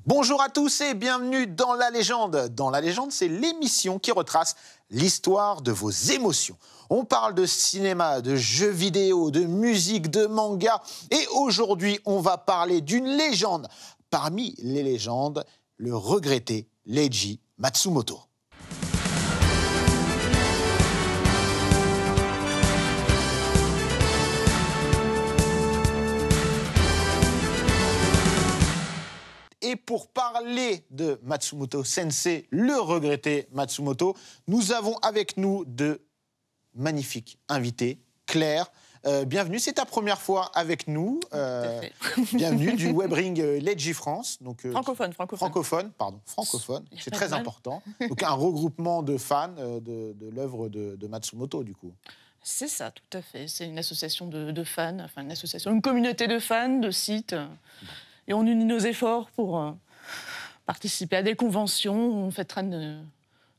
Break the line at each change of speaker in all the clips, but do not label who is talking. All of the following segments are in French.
Bonjour à tous et bienvenue dans La Légende. Dans La Légende, c'est l'émission qui retrace l'histoire de vos émotions. On parle de cinéma, de jeux vidéo, de musique, de manga. Et aujourd'hui, on va parler d'une légende. Parmi les légendes, le regretté Leiji Matsumoto. Et pour parler de Matsumoto Sensei, le regretté Matsumoto, nous avons avec nous de magnifiques invités. Claire, bienvenue, c'est ta première fois avec nous. Bienvenue du Webring Leiji France. Donc, francophone, c'est très important. Donc un regroupement de fans de l'œuvre de Matsumoto, du coup.
C'est ça, tout à fait. C'est une association de fans, enfin une communauté de fans, de sites. Et on unit nos efforts pour participer à des conventions. On fêtera nos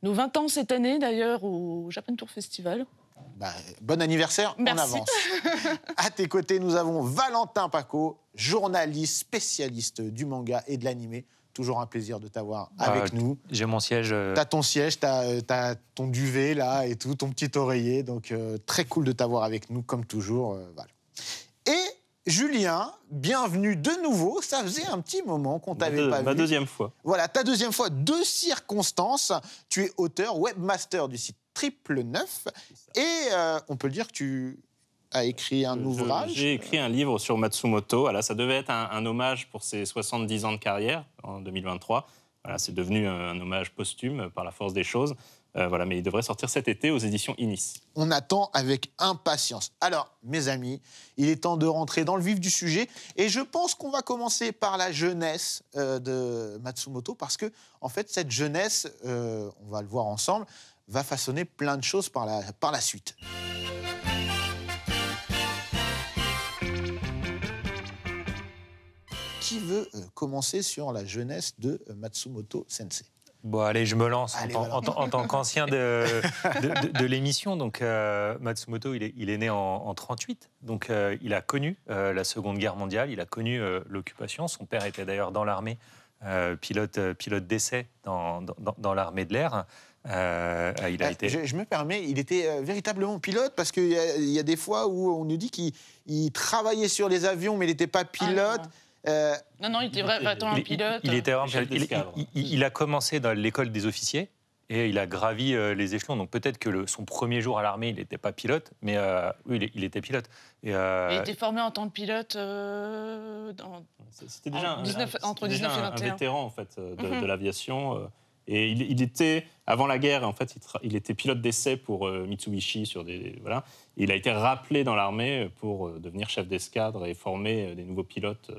20 ans cette année, d'ailleurs, au Japan Tour Festival.
Bon anniversaire.
Merci.
En avance. À tes côtés, nous avons Valentin Paco, journaliste, spécialiste du manga et de l'animé. Toujours un plaisir de t'avoir avec nous.
J'ai mon siège.
T'as ton siège, t'as ton duvet là et tout, ton petit oreiller. Donc très cool de t'avoir avec nous, comme toujours. Voilà. Et Julien, bienvenue de nouveau. Ça faisait un petit moment qu'on t'avait pas vu.
Ma deuxième fois.
Voilà, ta deuxième fois, deux circonstances. Tu es auteur, webmaster du site Triple 9. Et on peut le dire que tu as écrit un ouvrage.
J'ai écrit un livre sur Matsumoto. Voilà, ça devait être un hommage pour ses 70 ans de carrière en 2023. Voilà, c'est devenu un hommage posthume par la force des choses. Voilà, mais il devrait sortir cet été aux éditions Inis.
On attend avec impatience. Alors, mes amis, il est temps de rentrer dans le vif du sujet. Et je pense qu'on va commencer par la jeunesse de Matsumoto, parce que, en fait, cette jeunesse, on va le voir ensemble, va façonner plein de choses par la suite. Qui veut commencer sur la jeunesse de Matsumoto Sensei ?
Bon, allez, je me lance.
Allez,
en tant qu'ancien de l'émission, donc Matsumoto, il est né en 38, donc il a connu la Seconde Guerre mondiale, il a connu l'occupation. Son père était d'ailleurs dans l'armée, pilote d'essai dans l'armée de l'air.
Je me permets, il était véritablement pilote, parce qu'il y a des fois où on nous dit qu'il travaillait sur les avions, mais il n'était pas pilote.
Non, il était vraiment un pilote.
Il a commencé dans l'école des officiers et il a gravi les échelons. Donc peut-être que son premier jour à l'armée, il n'était pas pilote, mais oui, il était pilote.
Il était formé en tant que pilote
c'était déjà
entre 19 et 21.
Un vétéran en fait, de l'aviation. Et il était, avant la guerre, en fait, il était pilote d'essai pour Mitsubishi sur voilà. Il a été rappelé dans l'armée pour devenir chef d'escadre et former des nouveaux pilotes.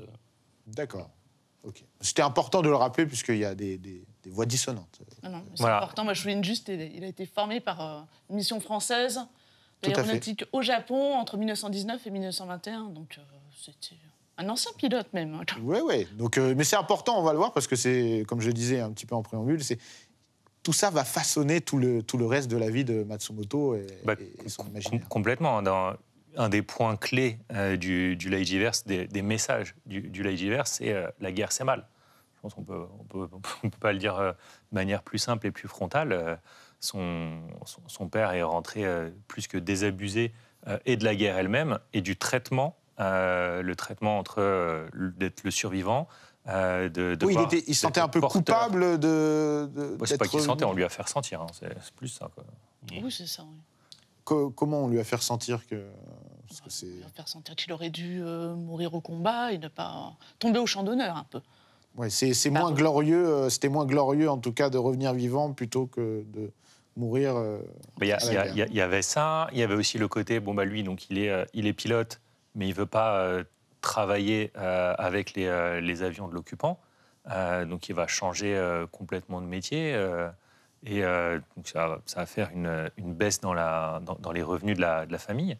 D'accord. Ok. C'était important de le rappeler, puisqu'il y a des voix dissonantes.
Non, c'est important. Moi, je souligne juste, il a été formé par une mission française d'aéronautique au Japon entre 1919 et 1921. Donc, c'était un ancien pilote même.
Oui. Donc, mais c'est important, on va le voir, parce que c'est, comme je le disais un petit peu en préambule, tout ça va façonner tout le reste de la vie de Matsumoto et son imaginaire.
Complètement. Un des points clés du Leijiverse, des messages du Leijiverse, c'est la guerre, c'est mal. Je pense qu'on peut pas le dire de manière plus simple et plus frontale. Son père est rentré plus que désabusé et de la guerre elle-même et du traitement, le traitement entre d'être le survivant.
Oui, il se sentait un peu coupable
c'est pas qu'il sentait, on lui a fait ressentir. Hein, c'est plus ça, quoi.
Oui, c'est ça, oui.
Comment on lui a fait ressentir que...
On lui a fait ressentir qu'il aurait dû mourir au combat et ne pas tomber au champ d'honneur, un peu.
Ouais, c'est moins glorieux, c'était moins glorieux, en tout cas, de revenir vivant plutôt que de mourir.
Il y avait ça, il y avait aussi le côté, lui, donc il est pilote, mais il veut pas travailler avec les avions de l'occupant, donc il va changer complètement de métier. Donc ça va faire une baisse dans les revenus de la famille.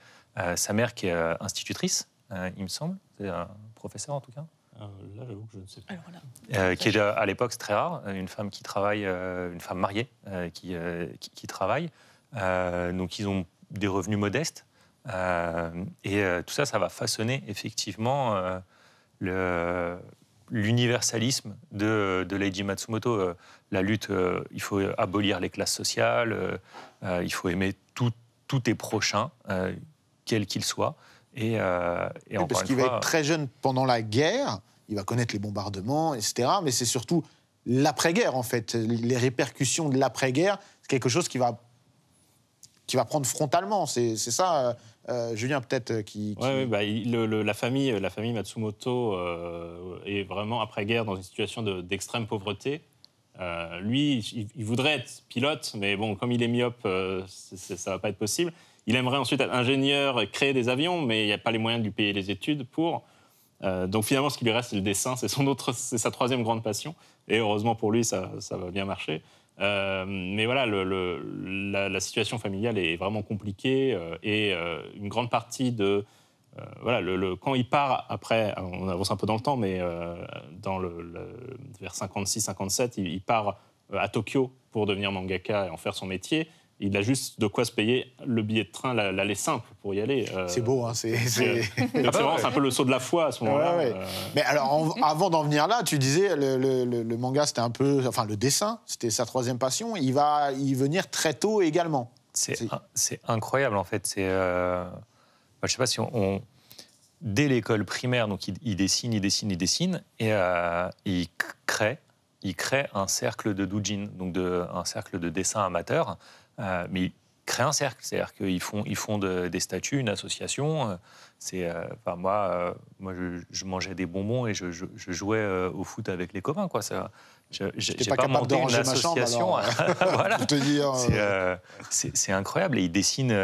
Sa mère, qui est institutrice, il me semble, c'est un professeur en tout cas.
Là, j'avoue que je ne sais pas.
Qui est à l'époque, c'est très rare, une femme qui travaille, une femme mariée qui travaille. Donc ils ont des revenus modestes. Et tout ça, ça va façonner effectivement l'universalisme de Leiji Matsumoto. La lutte, il faut abolir les classes sociales, il faut aimer tous tes prochains, quels qu'ils soient. Et
parce qu'il va être très jeune pendant la guerre, il va connaître les bombardements, etc. Mais c'est surtout l'après-guerre, en fait. Les répercussions de l'après-guerre, c'est quelque chose qui va prendre frontalement. C'est ça, Julien, peut-être, qui...
Oui, la famille Matsumoto est vraiment, après-guerre, dans une situation d'extrême pauvreté. Lui, il voudrait être pilote, mais bon, comme il est myope, ça ne va pas être possible. Il aimerait ensuite être ingénieur et créer des avions, mais il n'y a pas les moyens de lui payer les études pour. Donc finalement, ce qui lui reste, c'est le dessin. C'est sa troisième grande passion. Et heureusement pour lui, ça va bien marcher. Mais voilà, la situation familiale est vraiment compliquée. Et une grande partie de... quand il part, après, on avance un peu dans le temps, mais vers 56-57, il part à Tokyo pour devenir mangaka et en faire son métier. Il a juste de quoi se payer le billet de train, l'aller simple pour y aller.
C'est beau, hein. C'est
un peu le saut de la foi à ce moment-là.
Ouais. Mais alors, avant d'en venir là, tu disais le manga, c'était un peu... Enfin, le dessin, c'était sa troisième passion. Il va y venir très tôt également.
C'est incroyable, en fait. Je ne sais pas si dès l'école primaire, donc il dessine, et il crée un cercle de doujin, donc un cercle de dessin amateur. Mais ils créent un cercle, c'est-à-dire qu'ils font des statuts, une association. Moi, je mangeais des bonbons et je jouais au foot avec les copains, quoi. J'ai pas monté une association. Voilà.
Te dire,
c'est incroyable. Et il dessine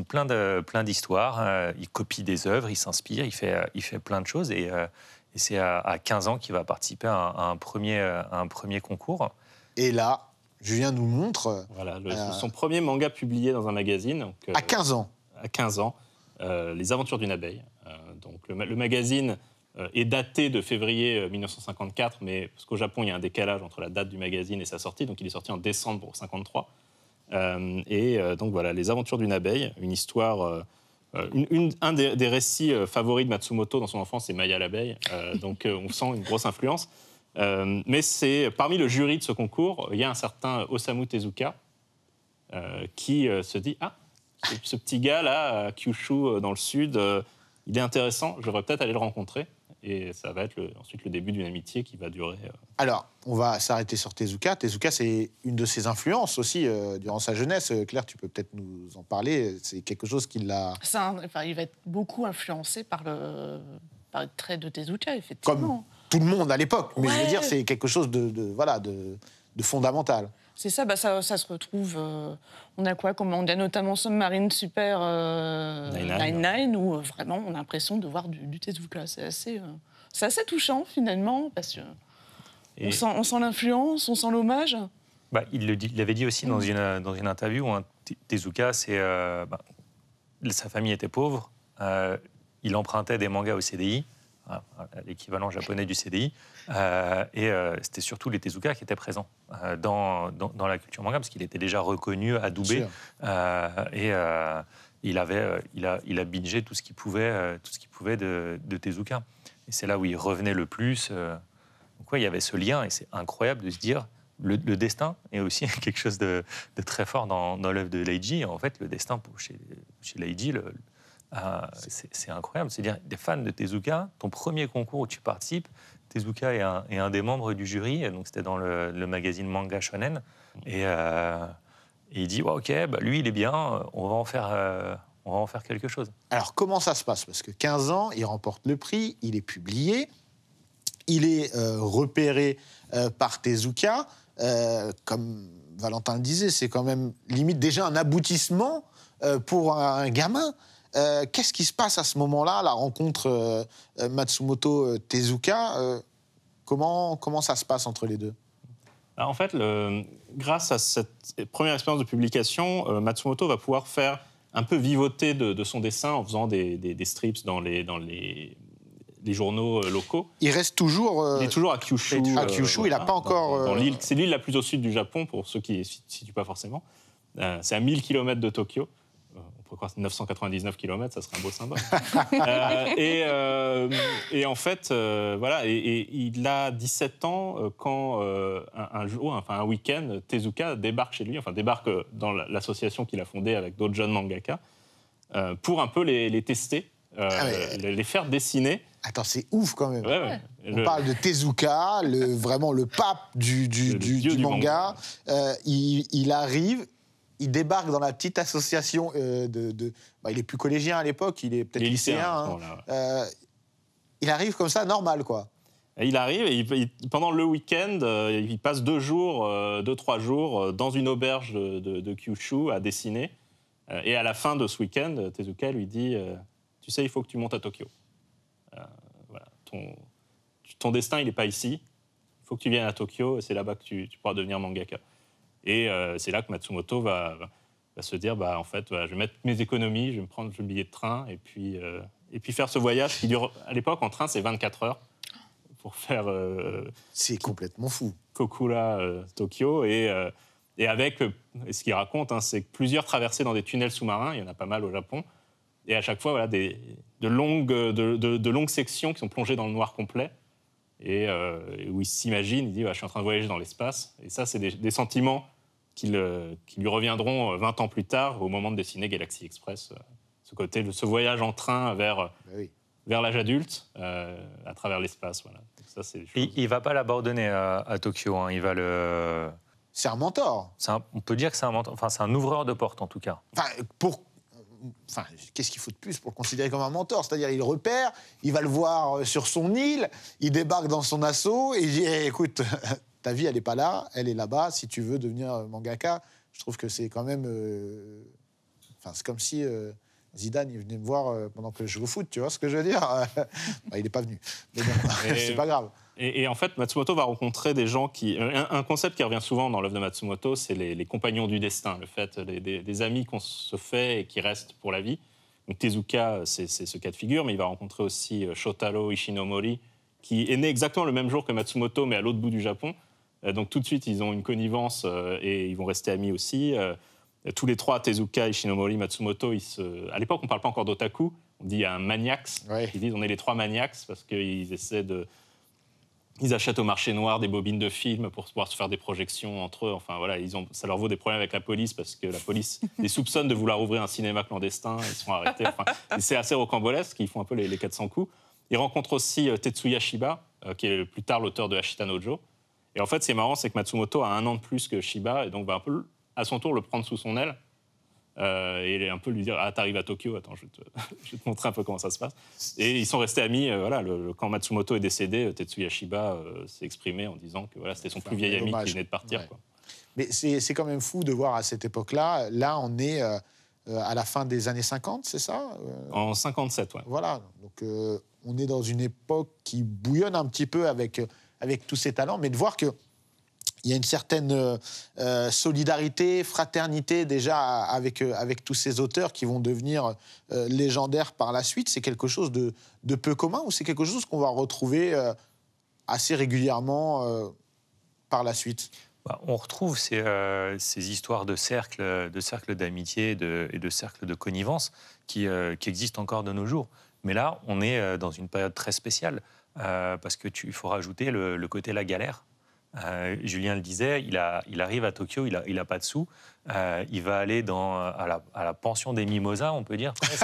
plein d'histoires. Il copie des œuvres, il s'inspire, il fait plein de choses. Et c'est à 15 ans qu'il va participer à un premier concours.
Et là, Julien nous montre...
Voilà, son premier manga publié dans un magazine. Donc,
à 15 ans.
À 15 ans, Les Aventures d'une abeille. Donc, le magazine est daté de février 1954, mais parce qu'au Japon, il y a un décalage entre la date du magazine et sa sortie, donc il est sorti en décembre 1953. Donc voilà, Les Aventures d'une abeille, une histoire... un des récits favoris de Matsumoto dans son enfance, c'est Maya l'abeille. Donc on sent une grosse influence. Mais parmi le jury de ce concours, il y a un certain Osamu Tezuka qui se dit « Ah, ce petit gars-là, à Kyushu, dans le sud, il est intéressant, je devrais peut-être aller le rencontrer. » Et ça va être ensuite le début d'une amitié qui va durer...
Alors, on va s'arrêter sur Tezuka. Tezuka, c'est une de ses influences aussi durant sa jeunesse. Claire, tu peux peut-être nous en parler. C'est quelque chose qui l'a...
il va être beaucoup influencé par le trait de Tezuka, effectivement.
Comme tout le monde à l'époque. Mais je veux dire, c'est quelque chose de fondamental.
C'est ça, ça se retrouve... on a quoi comme manga, notamment Submarine Super 99, où vraiment on a l'impression de voir du Tezuka. C'est assez touchant, finalement, parce que on sent l'influence, on sent l'hommage.
Il avait dit aussi dans une interview, Tezuka, sa famille était pauvre, il empruntait des mangas au CDI, l'équivalent japonais du CDI, et c'était surtout les Tezuka qui étaient présents dans la culture manga, parce qu'il était déjà reconnu, adoubé, et il a bingé tout ce qu'il pouvait de Tezuka. Et c'est là où il revenait le plus. Donc il y avait ce lien, et c'est incroyable de se dire, le destin est aussi quelque chose de très fort dans l'œuvre de Leiji. En fait, le destin chez Leiji, c'est incroyable. C'est-à-dire, des fans de Tezuka, ton premier concours où tu participes, Tezuka est un des membres du jury, donc c'était dans le magazine Manga Shonen, et il dit lui il est bien, on va en faire quelque chose.
Alors comment ça se passe? Parce que 15 ans, il remporte le prix, il est publié, il est repéré par Tezuka, comme Valentin le disait, c'est quand même limite déjà un aboutissement pour un gamin. Qu'est-ce qui se passe à ce moment-là, la rencontre Matsumoto-Tezuka comment ça se passe entre les deux?
Alors, en fait, grâce à cette première expérience de publication, Matsumoto va pouvoir faire un peu vivoter de son dessin en faisant des strips dans les journaux locaux.
Il reste toujours...
il est toujours à Kyushu.
À Kyushu, il n'a pas encore...
C'est l'île la plus au sud du Japon, pour ceux qui ne situent pas forcément. C'est à 1000 km de Tokyo. On 999 km, ça serait un beau symbole. Et en fait, voilà, et il a 17 ans quand un week-end, Tezuka débarque chez lui, débarque dans l'association qu'il a fondée avec d'autres jeunes mangaka, pour un peu les tester, les faire dessiner.
Attends, c'est ouf quand même.
Ouais.
On parle de Tezuka, vraiment le pape du manga. Il arrive, il débarque dans la petite association il est plus collégien à l'époque, il est peut-être lycéen. Il arrive comme ça, normal, quoi.
Et il arrive, et pendant le week-end, il passe 2-3 jours dans une auberge de Kyushu à dessiner. Et à la fin de ce week-end, Tezuka lui dit tu sais, il faut que tu montes à Tokyo. Voilà, ton destin, il n'est pas ici. Il faut que tu viennes à Tokyo, et c'est là-bas que tu pourras devenir mangaka. Et c'est là que Matsumoto va se dire, en fait, je vais mettre mes économies, je vais me prendre le billet de train, et puis faire ce voyage qui dure, à l'époque, en train, c'est 24 heures, pour faire...
c'est complètement fou.
Kokura, Tokyo, et avec, ce qu'il raconte, c'est plusieurs traversées dans des tunnels sous-marins, il y en a pas mal au Japon, et à chaque fois, voilà, de longues sections qui sont plongées dans le noir complet, et où il s'imagine, il dit je suis en train de voyager dans l'espace. Et ça, c'est des sentiments qui lui reviendront 20 ans plus tard, au moment de dessiner Galaxy Express. Ce voyage en train vers l'âge adulte, à travers l'espace. Voilà. Donc ça, c'est
il ne va pas l'abandonner à Tokyo. Hein. Il va le...
C'est un mentor.
On peut dire que c'est un mentor. Enfin, c'est un ouvreur de porte, en tout cas.
Qu'est-ce qu'il faut de plus pour le considérer comme un mentor ? C'est-à-dire, il le repère, il va le voir sur son île, il débarque dans son assaut et il dit écoute, ta vie, elle n'est pas là, elle est là-bas. Si tu veux devenir mangaka, je trouve que c'est quand même... c'est comme si Zidane, il venait me voir pendant que je joue au foot, tu vois ce que je veux dire ? Il n'est pas venu. Mais bon, c'est pas grave.
Et en fait, Matsumoto va rencontrer des gens qui... Un concept qui revient souvent dans l'œuvre de Matsumoto, c'est les compagnons du destin, le fait des amis qu'on se fait et qui restent pour la vie. Donc Tezuka, c'est ce cas de figure, mais il va rencontrer aussi Shotaro Ishinomori, qui est né exactement le même jour que Matsumoto, mais à l'autre bout du Japon. Donc tout de suite, ils ont une connivence et ils vont rester amis aussi. Tous les trois, Tezuka, Ishinomori, Matsumoto, à l'époque, on ne parle pas encore d'otaku, on dit un maniacs. Ils disent on est les trois maniacs parce qu'ils essaient de... Ils achètent au marché noir des bobines de films pour pouvoir se faire des projections entre eux. Enfin, voilà, ça leur vaut des problèmes avec la police parce que la police les soupçonne de vouloir ouvrir un cinéma clandestin. Ils sont arrêtés. C'est assez rocambolesque. Ils font un peu les 400 coups. Ils rencontrent aussi Tetsuya Shiba, qui est plus tard l'auteur de Ashita no Joe. Et en fait, c'est marrant, c'est que Matsumoto a 1 an de plus que Shiba et donc va un peu, à son tour, le prendre sous son aile. Et un peu lui dire t'arrives à Tokyo, attends, je vais te montrer un peu comment ça se passe. Et ils sont restés amis. Quand Matsumoto est décédé, Tetsuya Shiba s'est exprimé en disant que c'était son plus vieil ami qui venait de partir. Quoi.
Mais c'est quand même fou de voir à cette époque-là. Là, on est à la fin des années 50, c'est ça
En 57, ouais.
Voilà. Donc, on est dans une époque qui bouillonne un petit peu avec tous ces talents, mais de voir que il y a une certaine solidarité, fraternité déjà avec tous ces auteurs qui vont devenir légendaires par la suite. C'est quelque chose de peu commun ou c'est quelque chose qu'on va retrouver assez régulièrement par la suite ?
On retrouve ces histoires de cercles d'amitié et de cercles de connivence qui existent encore de nos jours. Mais là, on est dans une période très spéciale parce qu'il faut rajouter le côté la galère. Julien le disait, il arrive à Tokyo, il a pas de sous, il va aller à la pension des mimosas, on peut dire presque,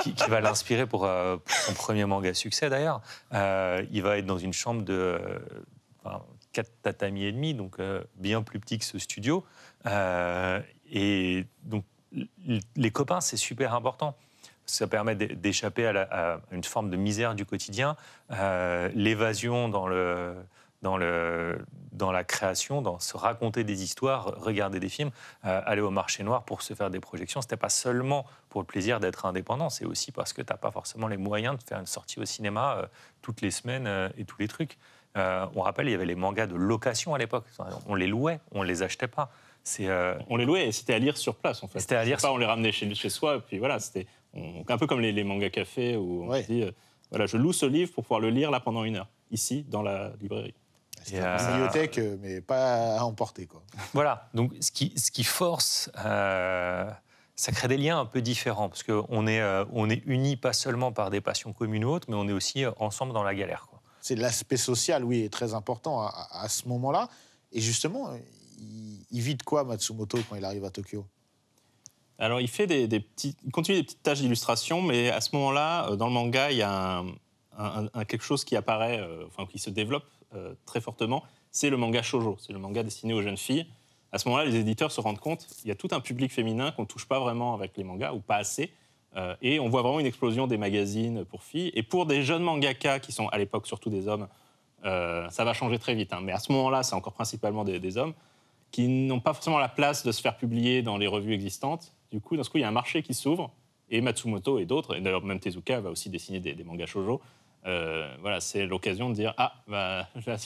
qui va l'inspirer pour son premier manga succès d'ailleurs. Il va être dans une chambre de 4 tatamis et demi, donc bien plus petit que ce studio. Et donc les copains, c'est super important. Ça permet d'échapper à une forme de misère du quotidien, l'évasion dans la création, dans se raconter des histoires, regarder des films, aller au marché noir pour se faire des projections. C'était pas seulement pour le plaisir d'être indépendant, c'est aussi parce que t'as pas forcément les moyens de faire une sortie au cinéma toutes les semaines et tous les trucs. On rappelle, il y avait les mangas de location à l'époque. On les louait, on les achetait pas.
On les louait et c'était à lire sur place en fait.
C'était à lire.
On les ramenait chez soi et puis voilà, c'était un peu comme les mangas cafés où on dit je loue ce livre pour pouvoir le lire là pendant 1 heure ici dans la librairie.
C'est une bibliothèque, mais pas à emporter, quoi.
Voilà, donc ce qui force ça crée des liens un peu différents, parce qu'on est unis pas seulement par des passions communes ou autres, mais on est aussi ensemble dans la galère, quoi.
C'est l'aspect social, oui, est très important à ce moment-là. Et justement, il vit de quoi, Matsumoto, quand il arrive à Tokyo?
Alors, il fait il continue des petites tâches d'illustration, mais à ce moment-là, dans le manga, il y a quelque chose qui apparaît, qui se développe très fortement. C'est le manga shoujo, c'est le manga destiné aux jeunes filles. À ce moment-là, les éditeurs se rendent compte qu'il y a tout un public féminin qu'on ne touche pas vraiment avec les mangas, ou pas assez. Et on voit vraiment une explosion des magazines pour filles. Et pour des jeunes mangaka, qui sont à l'époque surtout des hommes, ça va changer très vite. Mais à ce moment-là, c'est encore principalement des hommes qui n'ont pas forcément la place de se faire publier dans les revues existantes. Du coup, dans ce coup, il y a un marché qui s'ouvre. Et Matsumoto et d'autres, et d'ailleurs même Tezuka va aussi dessiner des mangas shoujo. C'est l'occasion de dire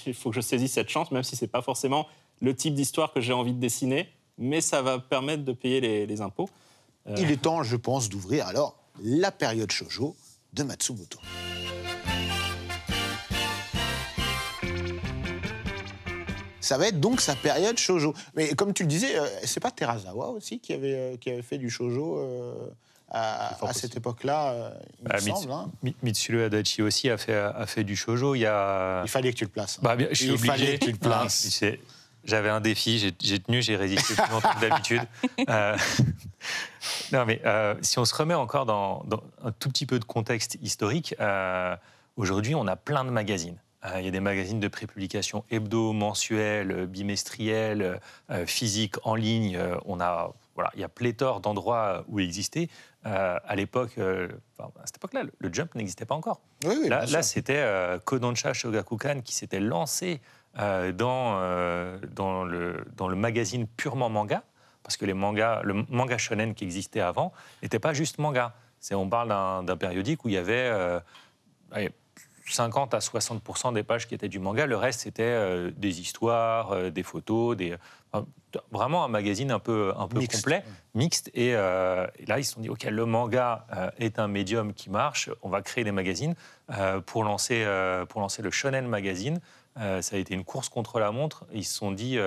il faut que je saisisse cette chance, même si c'est pas forcément le type d'histoire que j'ai envie de dessiner, mais ça va permettre de payer les impôts.
Il est temps, je pense, d'ouvrir alors la période shoujo de Matsumoto. Ça va être donc sa période shoujo. Mais comme tu le disais, c'est pas Terazawa aussi qui avait fait du shoujo à cette époque-là, il me semble. Hein.
Mitsuru Adachi aussi a fait du shoujo. Il
fallait que tu le places.
Je suis obligé.
Fallait que tu le places.
J'avais un défi, j'ai tenu, j'ai résisté plus longtemps que d'habitude. Non, mais si on se remet encore dans un tout petit peu de contexte historique, aujourd'hui, on a plein de magazines. Il y a des magazines de prépublication hebdo, mensuels, bimestriels, physiques, en ligne. Il y a pléthore d'endroits où exister. À l'époque, à cette époque-là, le Jump n'existait pas encore.
Oui,
là c'était Kodansha Shogakukan qui s'était lancé dans le magazine purement manga, parce que le manga shonen qui existait avant n'était pas juste manga. On parle d'un périodique où il y avait 50 à 60% des pages qui étaient du manga. Le reste, c'était des histoires, des photos, vraiment un magazine un peu complet, mixte. Et là, ils se sont dit, OK, le manga est un médium qui marche. On va créer des magazines pour lancer le Shonen Magazine. Ça a été une course contre la montre. Ils se sont dit,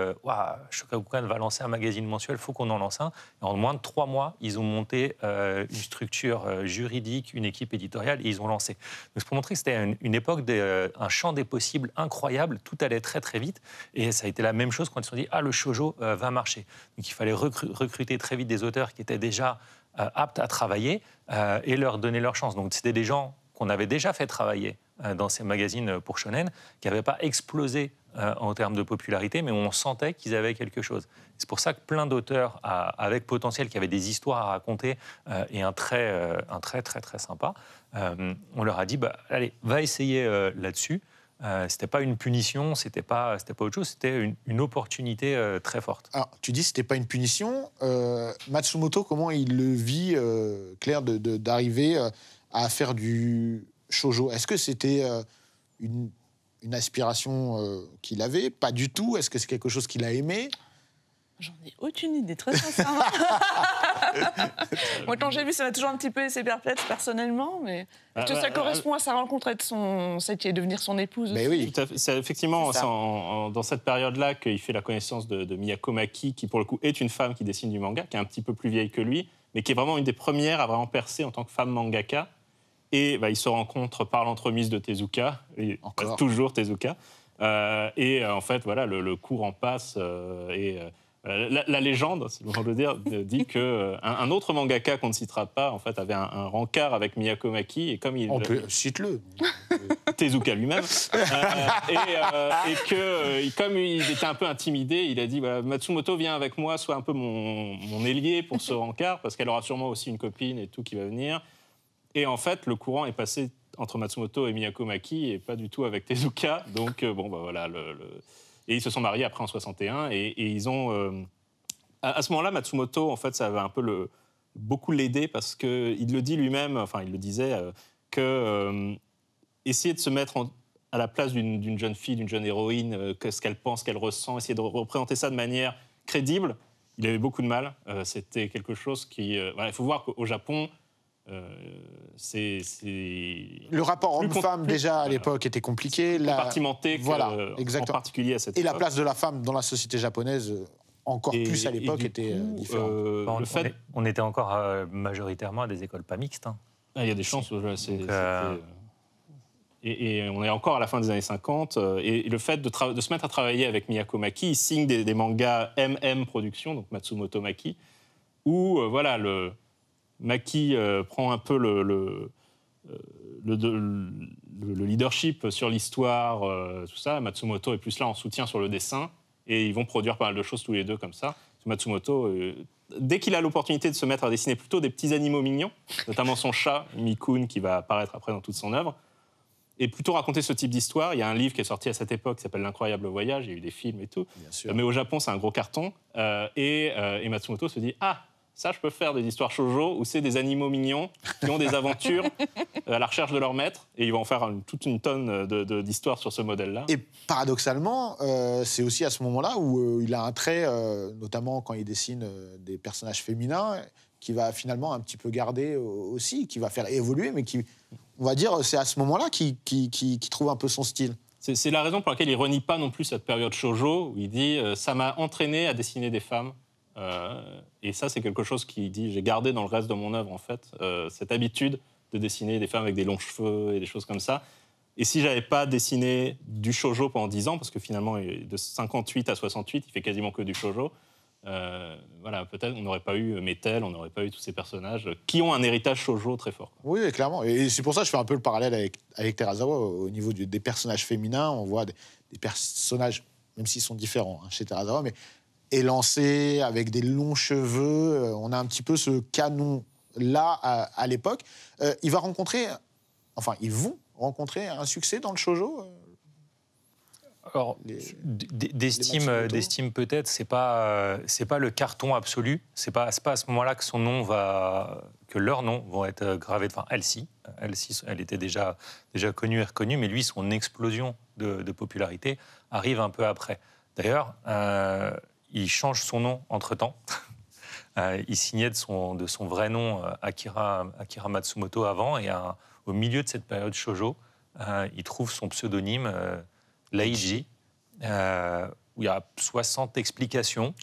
Shogakukan va lancer un magazine mensuel, il faut qu'on en lance un. Et en moins de 3 mois, ils ont monté une structure juridique, une équipe éditoriale, et ils ont lancé. Donc, c'est pour montrer que c'était une époque, un champ des possibles incroyable. Tout allait très, très vite. Et ça a été la même chose quand ils se sont dit, le shoujo va marcher. Donc, il fallait recruter très vite des auteurs qui étaient déjà aptes à travailler et leur donner leur chance. Donc, c'était des gens qu'on avait déjà fait travailler dans ces magazines pour shonen, qui n'avaient pas explosé en termes de popularité, mais on sentait qu'ils avaient quelque chose. C'est pour ça que plein d'auteurs avec potentiel, qui avaient des histoires à raconter et un trait très, très sympa, on leur a dit, allez, va essayer là-dessus. C'était pas une punition, c'était pas autre chose, c'était une opportunité très forte.
Alors, tu dis que c'était pas une punition. Matsumoto, comment il le vit, Claire, d'arriver à faire du shoujo? Est-ce que c'était une aspiration qu'il avait? Pas du tout. Est-ce que c'est quelque chose qu'il a aimé?
J'en ai aucune idée, très sincèrement. Moi, quand j'ai vu, ça m'a toujours un petit peu laissé perplexe personnellement, mais ça correspond à sa rencontre avec celle qui est devenir son épouse.
Mais oui.
Tout à fait. C'est effectivement dans cette période-là qu'il fait la connaissance de Miyako Maki, qui pour le coup est une femme qui dessine du manga, qui est un petit peu plus vieille que lui, mais qui est vraiment une des premières à vraiment percer en tant que femme mangaka. Et ils se rencontrent par l'entremise de Tezuka, toujours Tezuka. Et en fait, le courant passe la légende, c'est le moment de le dire, dit qu'un autre mangaka qu'on ne citera pas, en fait, avait un rencard avec Miyako Maki, et comme
cite-le.
Tezuka lui-même, et que comme il était un peu intimidé, il a dit Matsumoto, viens avec moi, sois un peu mon ailier pour ce rencard, parce qu'elle aura sûrement aussi une copine et tout qui va venir. Et en fait, le courant est passé entre Matsumoto et Miyako Maki, et pas du tout avec Tezuka. Donc, et ils se sont mariés après en 61, et ils ont... à ce moment-là, Matsumoto, en fait, ça va un peu beaucoup l'aider, parce qu'il le dit lui-même, il le disait, essayer de se mettre à la place d'une jeune fille, d'une jeune héroïne, ce qu'elle pense, qu'elle ressent, essayer de représenter ça de manière crédible, il avait beaucoup de mal. C'était quelque chose qui... il faut voir qu'au Japon,
le rapport homme-femme déjà à l'époque était compliqué.
Compartimenté,
exactement.
en particulier à cette époque.
Et la place de la femme dans la société japonaise encore plus à l'époque, était différente.
On était encore majoritairement à des écoles pas mixtes. Hein.
Il y a des chances. Et on est encore à la fin des années 50. Et le fait de se mettre à travailler avec Miyako Maki, il signe des mangas MM Productions, donc Matsumoto Maki, où le Maki prend un peu le leadership sur l'histoire, tout ça. Matsumoto est plus là en soutien sur le dessin. Et ils vont produire pas mal de choses tous les deux comme ça. Matsumoto, dès qu'il a l'opportunité de se mettre à dessiner plutôt des petits animaux mignons, notamment son chat, Mikun, qui va apparaître après dans toute son œuvre, et plutôt raconter ce type d'histoire. Il y a un livre qui est sorti à cette époque qui s'appelle L'Incroyable Voyage, il y a eu des films et tout. Mais au Japon, c'est un gros carton. Et Matsumoto se dit « Ah, ça, je peux faire des histoires shoujo où c'est des animaux mignons qui ont des aventures à la recherche de leur maître. » Et ils vont en faire toute une tonne d'histoires sur ce modèle-là.
Et paradoxalement, c'est aussi à ce moment-là où il a un trait, notamment quand il dessine des personnages féminins, qui va finalement un petit peu garder aussi, qui va faire évoluer, mais qui, on va dire, c'est à ce moment-là qu'il trouve un peu son style.
C'est la raison pour laquelle il renie pas non plus cette période shoujo, où il dit « Ça m'a entraîné à dessiner des femmes ». Et ça, c'est quelque chose qu'il dit, j'ai gardé dans le reste de mon œuvre, en fait, cette habitude de dessiner des femmes avec des longs cheveux et des choses comme ça. Et si j'avais pas dessiné du shoujo pendant 10 ans, parce que finalement, de 58 à 68, il fait quasiment que du shoujo, peut-être on n'aurait pas eu Metel, on n'aurait pas eu tous ces personnages qui ont un héritage shoujo très fort.
Oui, clairement. Et c'est pour ça que je fais un peu le parallèle avec Terazawa au niveau des personnages féminins. On voit des personnages, même s'ils sont différents chez Terazawa, mais élancé, avec des longs cheveux. On a un petit peu ce canon-là à l'époque. Ils vont rencontrer un succès dans le shoujo.
Alors, d'estime peut-être, c'est pas le carton absolu. C'est pas à ce moment-là que que leurs noms vont être gravés. Enfin, Elsie, elle était déjà connue et reconnue, mais lui, son explosion de popularité arrive un peu après. D'ailleurs, il change son nom entre-temps. Il signait de son vrai nom Akira Matsumoto avant, et au milieu de cette période shoujo, il trouve son pseudonyme Leiji, où il y a 60 explications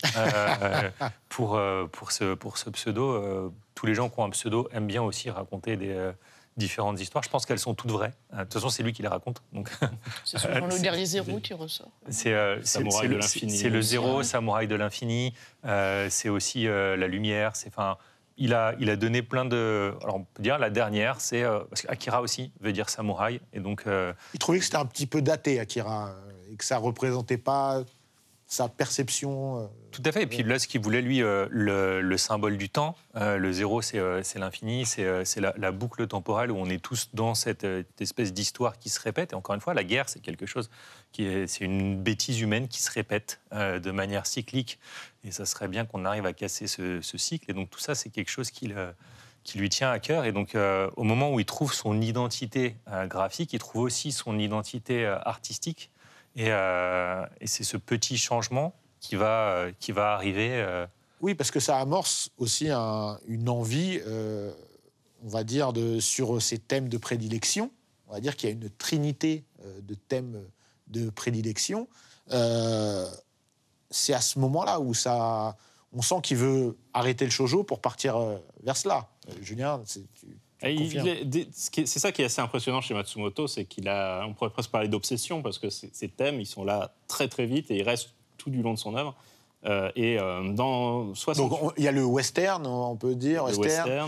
pour ce pseudo. Tous les gens qui ont un pseudo aiment bien aussi raconter des différentes histoires. Je pense qu'elles sont toutes vraies. De toute façon, c'est lui qui les raconte. Donc,
c'est souvent le dernier zéro qui ressort.
C'est le zéro, samouraï de l'infini. C'est aussi la lumière. Il a donné plein de... Alors, on peut dire la dernière, parce qu'Akira aussi veut dire samouraï. Et donc,
il trouvait que c'était un petit peu daté, Akira, et que ça ne représentait pas sa perception.
Tout à fait. Et puis là, ce qu'il voulait, lui, le symbole du temps, le zéro, c'est l'infini, c'est la boucle temporelle où on est tous dans cette espèce d'histoire qui se répète. Et encore une fois, la guerre, c'est quelque chose c'est une bêtise humaine qui se répète de manière cyclique. Et ça serait bien qu'on arrive à casser ce cycle. Et donc tout ça, c'est quelque chose qui lui tient à cœur. Et donc au moment où il trouve son identité graphique, il trouve aussi son identité artistique. Et c'est ce petit changement qui va arriver.
Oui, parce que ça amorce aussi une envie, on va dire, sur ces thèmes de prédilection. On va dire qu'il y a une trinité de thèmes de prédilection. C'est à ce moment-là où on sent qu'il veut arrêter le shoujo pour partir vers cela. Julien,
c'est ça qui est assez impressionnant chez Matsumoto, c'est on pourrait presque parler d'obsession, parce que ces thèmes, ils sont là très très vite et ils restent tout du long de son œuvre. Dans 60...
Donc il y a le western, on peut dire, la guerre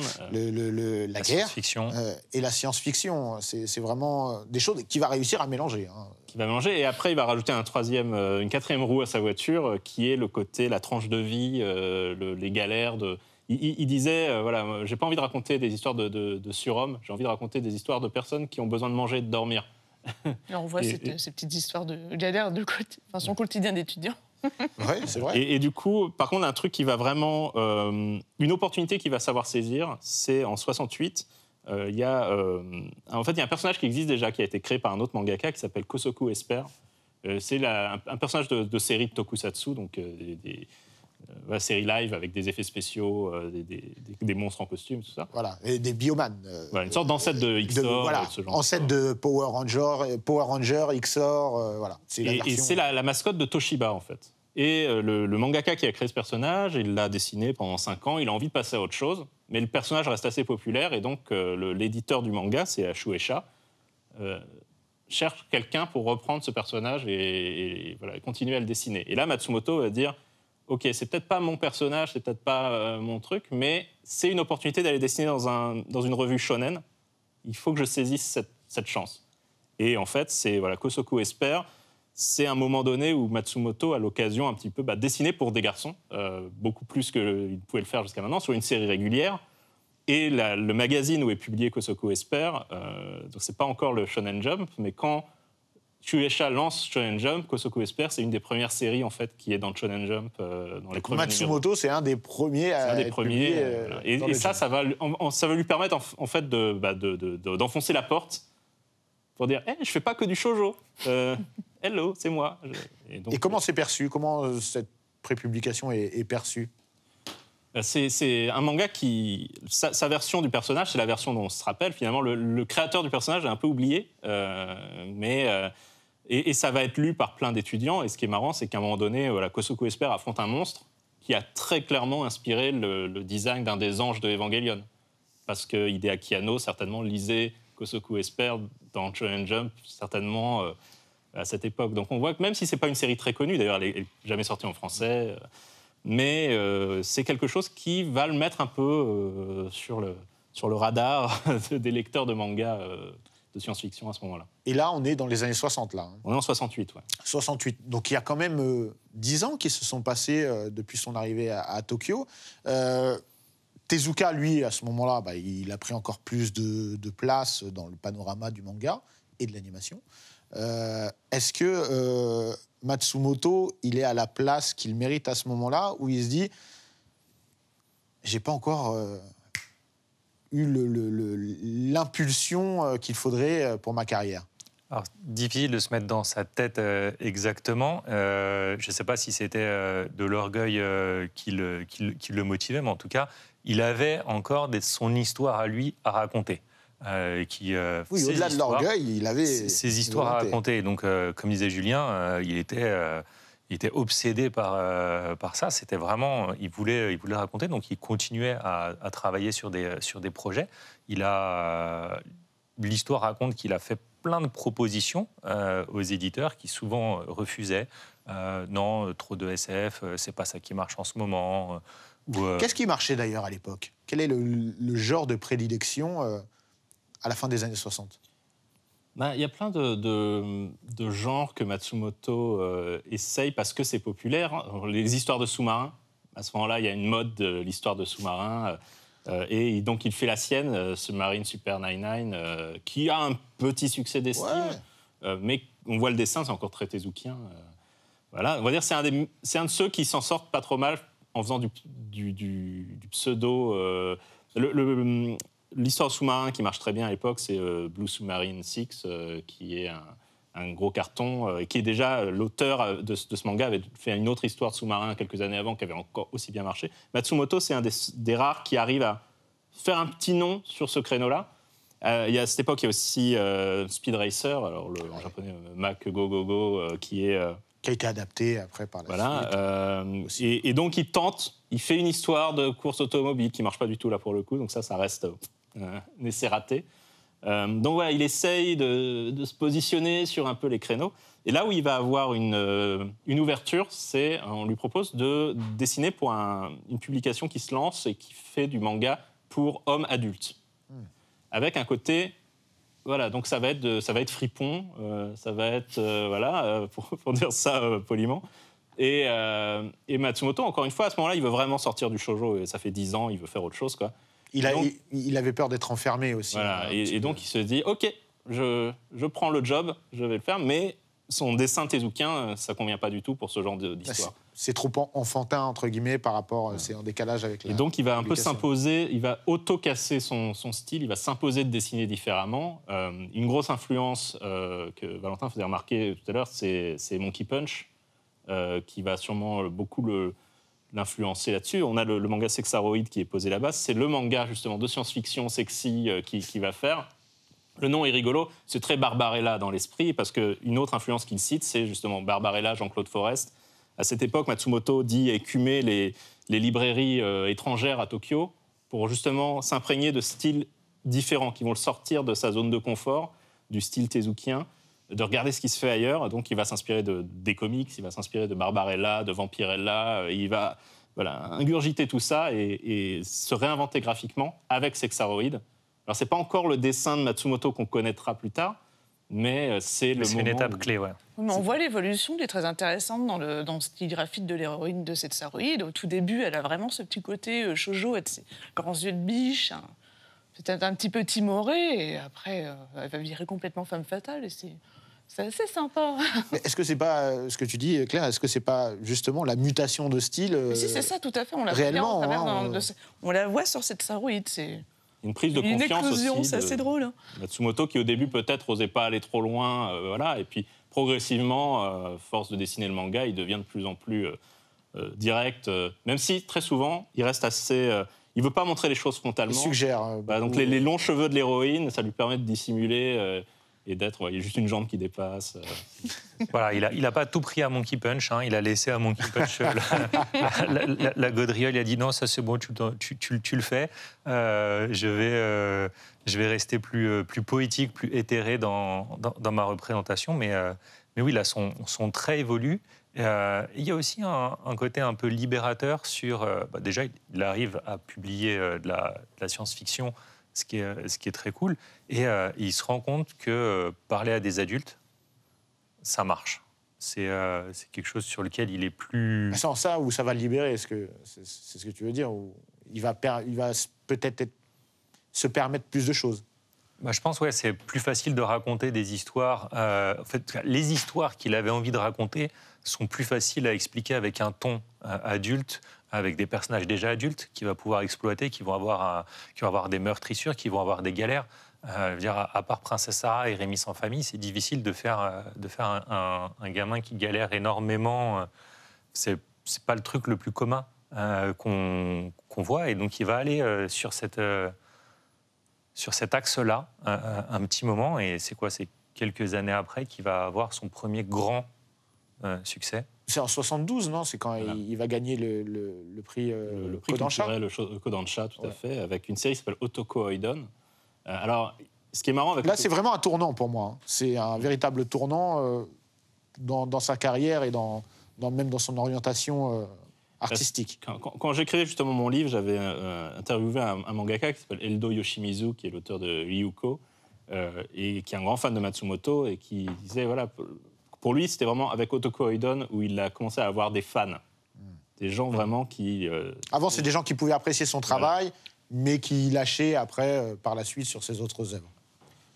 science-fiction.
Et la science-fiction. C'est vraiment des choses qu'il va réussir à mélanger.
Qu'il va mélanger, et après il va rajouter une quatrième roue à sa voiture, qui est le côté, la tranche de vie, les galères de... Il disait, j'ai pas envie de raconter des histoires de surhommes, j'ai envie de raconter des histoires de personnes qui ont besoin de manger et de dormir.
Alors on voit ces petites histoires de galère de côté, son quotidien d'étudiant.
Oui, c'est vrai.
Et du coup, par contre, un truc qui va vraiment... une opportunité qu'il va savoir saisir, c'est en 68, il y a un personnage qui existe déjà, qui a été créé par un autre mangaka qui s'appelle Kosoku Esper. C'est un personnage de série de tokusatsu, donc série live avec des effets spéciaux, des monstres en costume, tout ça.
Voilà, et des bioman.
Une sorte d'ancêtre de XOR.
Ce genre ancêtre de Power Ranger, XOR, voilà.
Et c'est la mascotte de Toshiba, en fait. Et le mangaka qui a créé ce personnage, il l'a dessiné pendant 5 ans, il a envie de passer à autre chose, mais le personnage reste assez populaire, et donc l'éditeur du manga, c'est Shueisha, cherche quelqu'un pour reprendre ce personnage et voilà, continuer à le dessiner. Et là, Matsumoto va dire « Ok, c'est peut-être pas mon personnage, c'est peut-être pas mon truc, mais c'est une opportunité d'aller dessiner dans une revue shonen. Il faut que je saisisse cette chance. » Et en fait, c'est Kosoku Espère, c'est un moment donné où Matsumoto a l'occasion un petit peu dessiner pour des garçons, beaucoup plus qu'il pouvait le faire jusqu'à maintenant, sur une série régulière. Et le magazine où est publié Kosoku Espère, donc c'est pas encore le Shonen Jump, mais quand Shueisha lance Shonen Jump, Kosoku Espère, c'est une des premières séries en fait qui est dans le Shonen Jump. Dans les
Matsumoto, c'est un des premiers à être publié,
et ça va lui permettre en fait d'enfoncer la porte pour dire hey, « je fais pas que du shoujo, hello, c'est moi ».
Et comment c'est perçu? Comment cette prépublication est perçue?
C'est un manga qui... Sa version du personnage, c'est la version dont on se rappelle. Finalement, le créateur du personnage est un peu oublié, et ça va être lu par plein d'étudiants. Et ce qui est marrant, c'est qu'à un moment donné, Kosoku Espère affronte un monstre qui a très clairement inspiré le design d'un des anges de Evangelion. Parce que Hideaki Anno, certainement, lisait Kosoku Espère dans Shonen Jump, certainement à cette époque. Donc on voit que même si ce n'est pas une série très connue, d'ailleurs, elle n'est jamais sortie en français... mais c'est quelque chose qui va le mettre un peu sur le radar des lecteurs de manga de science-fiction à ce moment-là.
Et là, on est dans les années 60, là.
On est en 68, ouais.
68. Donc il y a quand même 10 ans qui se sont passés depuis son arrivée à Tokyo. Tezuka, lui, à ce moment-là, il a pris encore plus de place dans le panorama du manga et de l'animation. Est-ce que Matsumoto, il est à la place qu'il mérite à ce moment-là, où il se dit « j'ai pas encore eu l'impulsion qu'il faudrait pour ma carrière ».
Alors, difficile de se mettre dans sa tête exactement. Je ne sais pas si c'était de l'orgueil qui le motivait, mais en tout cas, il avait encore son histoire à lui à raconter.
Oui, au-delà de l'orgueil, il avait
ses histoires à raconter. Donc, comme disait Julien, il était obsédé par ça. C'était vraiment, il voulait raconter. Donc, il continuait à travailler sur des projets. L'histoire raconte qu'il a fait plein de propositions aux éditeurs qui souvent refusaient. Non, trop de SF, c'est pas ça qui marche en ce moment.
Qu'est-ce qui marchait d'ailleurs à l'époque? Quel est le genre de prédilection à la fin des années 60?
Il y a plein de genres que Matsumoto essaye parce que c'est populaire. Les histoires de sous-marins, à ce moment-là, il y a une mode de l'histoire de sous-marins. Et donc, il fait la sienne, Submarine Super 99, qui a un petit succès d'estime. Ouais. Mais on voit le dessin, c'est encore très tezukiен. Voilà. On va dire c'est un de ceux qui s'en sortent pas trop mal en faisant du pseudo... L'histoire sous-marin qui marche très bien à l'époque, c'est Blue Submarine 6, qui est un gros carton, et qui est déjà l'auteur de ce manga avait fait une autre histoire de sous-marin quelques années avant qui avait encore aussi bien marché. Matsumoto, c'est un des rares qui arrive à faire un petit nom sur ce créneau-là. À cette époque, il y a aussi Speed Racer, alors en japonais Mac Go Go Go, qui a
été adapté après par la
suite. Et donc, il fait une histoire de course automobile qui ne marche pas du tout là pour le coup, donc ça reste un essai raté. Donc voilà, il essaye de se positionner sur un peu les créneaux. Et là où il va avoir une ouverture, c'est on lui propose de dessiner pour une publication qui se lance et qui fait du manga pour hommes adultes. Avec un côté... Voilà, donc ça va être fripon, ça va être... pour dire ça poliment. Et Matsumoto, encore une fois, à ce moment-là, il veut vraiment sortir du shoujo. Et ça fait 10 ans, il veut faire autre chose, quoi.
Il avait peur d'être enfermé aussi.
Voilà, et donc il se dit, OK, je prends le job, je vais le faire, mais son dessin tezukien, ça ne convient pas du tout pour ce genre d'histoire.
C'est trop enfantin, entre guillemets, par rapport... C'est en décalage avec la...
Et donc il va un peu s'imposer, il va auto-casser son style, il va s'imposer de dessiner différemment. Une grosse influence que Valentin faisait remarquer tout à l'heure, c'est Monkey Punch, qui va sûrement beaucoup l'influencer là-dessus. On a le manga Sexaroid qui est posé là-bas. C'est le manga, justement, de science-fiction sexy qui va faire. Le nom est rigolo. C'est très Barbarella dans l'esprit, parce qu'une autre influence qu'il cite, c'est justement Barbarella, Jean-Claude Forest. À cette époque, Matsumoto dit écumer les librairies étrangères à Tokyo pour justement s'imprégner de styles différents qui vont le sortir de sa zone de confort, du style tezukien, de regarder ce qui se fait ailleurs. Donc, il va s'inspirer des comics, il va s'inspirer de Barbarella, de Vampirella. Il va ingurgiter tout ça et se réinventer graphiquement avec Sexaroid. Alors, ce n'est pas encore le dessin de Matsumoto qu'on connaîtra plus tard, mais c'est le moment...
C'est une étape clé, ouais.
Mais on voit l'évolution qui est très intéressante dans le style graphique de l'héroïne de Sexaroid. Au tout début, elle a vraiment ce petit côté shoujo, avec ses grands yeux de biche, peut-être un petit peu timorée, et après, elle va virer complètement femme fatale, et c'est assez sympa.
Mais est-ce que c'est pas ce que tu dis, Claire, est-ce que c'est pas justement la mutation de style
Si, c'est ça, tout à fait. On la
réellement,
voit bien on la voit sur Sexaroid, c'est...
Une prise de confiance
éclosion,
aussi.
C'est assez drôle. Hein.
Matsumoto qui au début peut-être n'osait pas aller trop loin, voilà, et puis progressivement, force de dessiner le manga, il devient de plus en plus direct, même si très souvent il reste assez, il veut pas montrer les choses frontalement.
Il suggère.
Donc les longs cheveux de l'héroïne, ça lui permet de dissimuler et d'être, il y a juste une jambe qui dépasse.
Voilà, il a pas tout pris à Monkey Punch, hein, il a laissé à Monkey Punch la gaudriole, il a dit non, ça c'est bon, tu le fais, je vais rester plus poétique, plus éthéré dans ma représentation, mais oui, là, son trait évolue. Il y a aussi un côté un peu libérateur sur... déjà, il arrive à publier de la science-fiction, ce qui est très cool, et il se rend compte que parler à des adultes, ça marche. C'est quelque chose sur lequel il est plus...
Sans ça, où ça va le libérer, c'est ce que tu veux dire, où il va peut-être se permettre plus de choses.
Je pense que c'est plus facile de raconter des histoires. En fait, les histoires qu'il avait envie de raconter sont plus faciles à expliquer avec un ton adulte, avec des personnages déjà adultes qu'il va pouvoir exploiter, qui vont avoir des meurtrissures, qui vont avoir des galères. Je veux dire, à part Princesse Sarah et Rémi sans famille, c'est difficile de faire un gamin qui galère énormément. C'est pas le truc le plus commun qu'on voit, et donc il va aller sur cet axe-là un petit moment, et c'est quelques années après qu'il va avoir son premier grand succès.
C'est en 72, non? C'est quand il va gagner le prix
le prix
Kodansha.
culturel Kodansha, tout à fait, avec une série qui s'appelle Otoko Oidon. Alors, ce qui est marrant avec...
Là, c'est vraiment un tournant pour moi. C'est un véritable tournant dans sa carrière et même dans son orientation artistique.
Quand j'écrivais justement mon livre, j'avais interviewé un mangaka qui s'appelle Eldo Yoshimizu, qui est l'auteur de Ryuko, et qui est un grand fan de Matsumoto, et qui disait, voilà, pour lui, c'était vraiment avec Otoko Oidon où il a commencé à avoir des fans. Des gens vraiment qui...
Avant, c'est des gens qui pouvaient apprécier son travail, mais qui lâchaient après, par la suite, sur ses autres œuvres.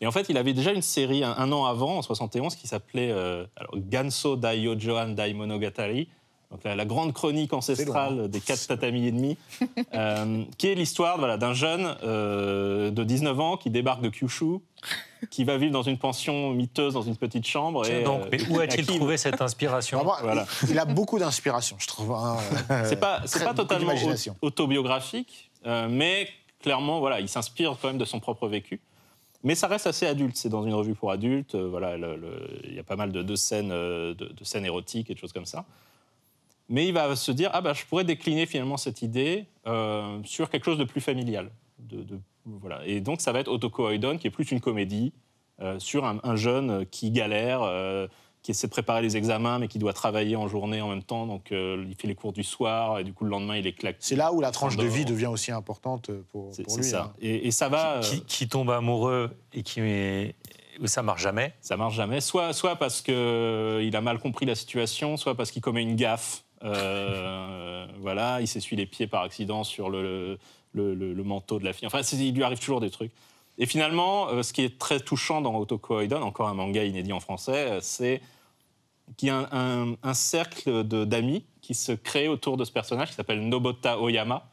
Et en fait, il avait déjà une série un an avant, en 71, qui s'appelait Ganso Dai Johan Dai Monogatari, donc la grande chronique ancestrale des 4 tatamis et demi, qui est l'histoire d'un jeune de 19 ans qui débarque de Kyushu, qui va vivre dans une pension miteuse, dans une petite chambre.
Mais où a-t-il trouvé cette inspiration?
Vraiment, il a beaucoup d'inspiration, je trouve.
C'est pas totalement autobiographique, mais clairement, voilà, il s'inspire quand même de son propre vécu. Mais ça reste assez adulte. C'est dans une revue pour adultes. Il y a pas mal de scènes érotiques et de choses comme ça. Mais il va se dire, je pourrais décliner finalement cette idée sur quelque chose de plus familial. Voilà. Et donc, ça va être Otoko Oidon, qui est plus une comédie sur un jeune qui galère, qui essaie de préparer les examens, mais qui doit travailler en journée en même temps. Donc, il fait les cours du soir, et du coup, le lendemain, il est claqué.
C'est là où la tranche de vie devient aussi importante pour lui.
C'est ça. Et ça va...
Qui tombe amoureux et ça marche jamais.
Ça marche jamais. Soit parce qu'il a mal compris la situation, soit parce qu'il commet une gaffe. Voilà, il s'essuie les pieds par accident sur le manteau de la fille. Enfin, il lui arrive toujours des trucs. Et finalement, ce qui est très touchant dans Otoko Oidon, encore un manga inédit en français, c'est qu'il y a un cercle d'amis qui se crée autour de ce personnage qui s'appelle Nobota Oyama.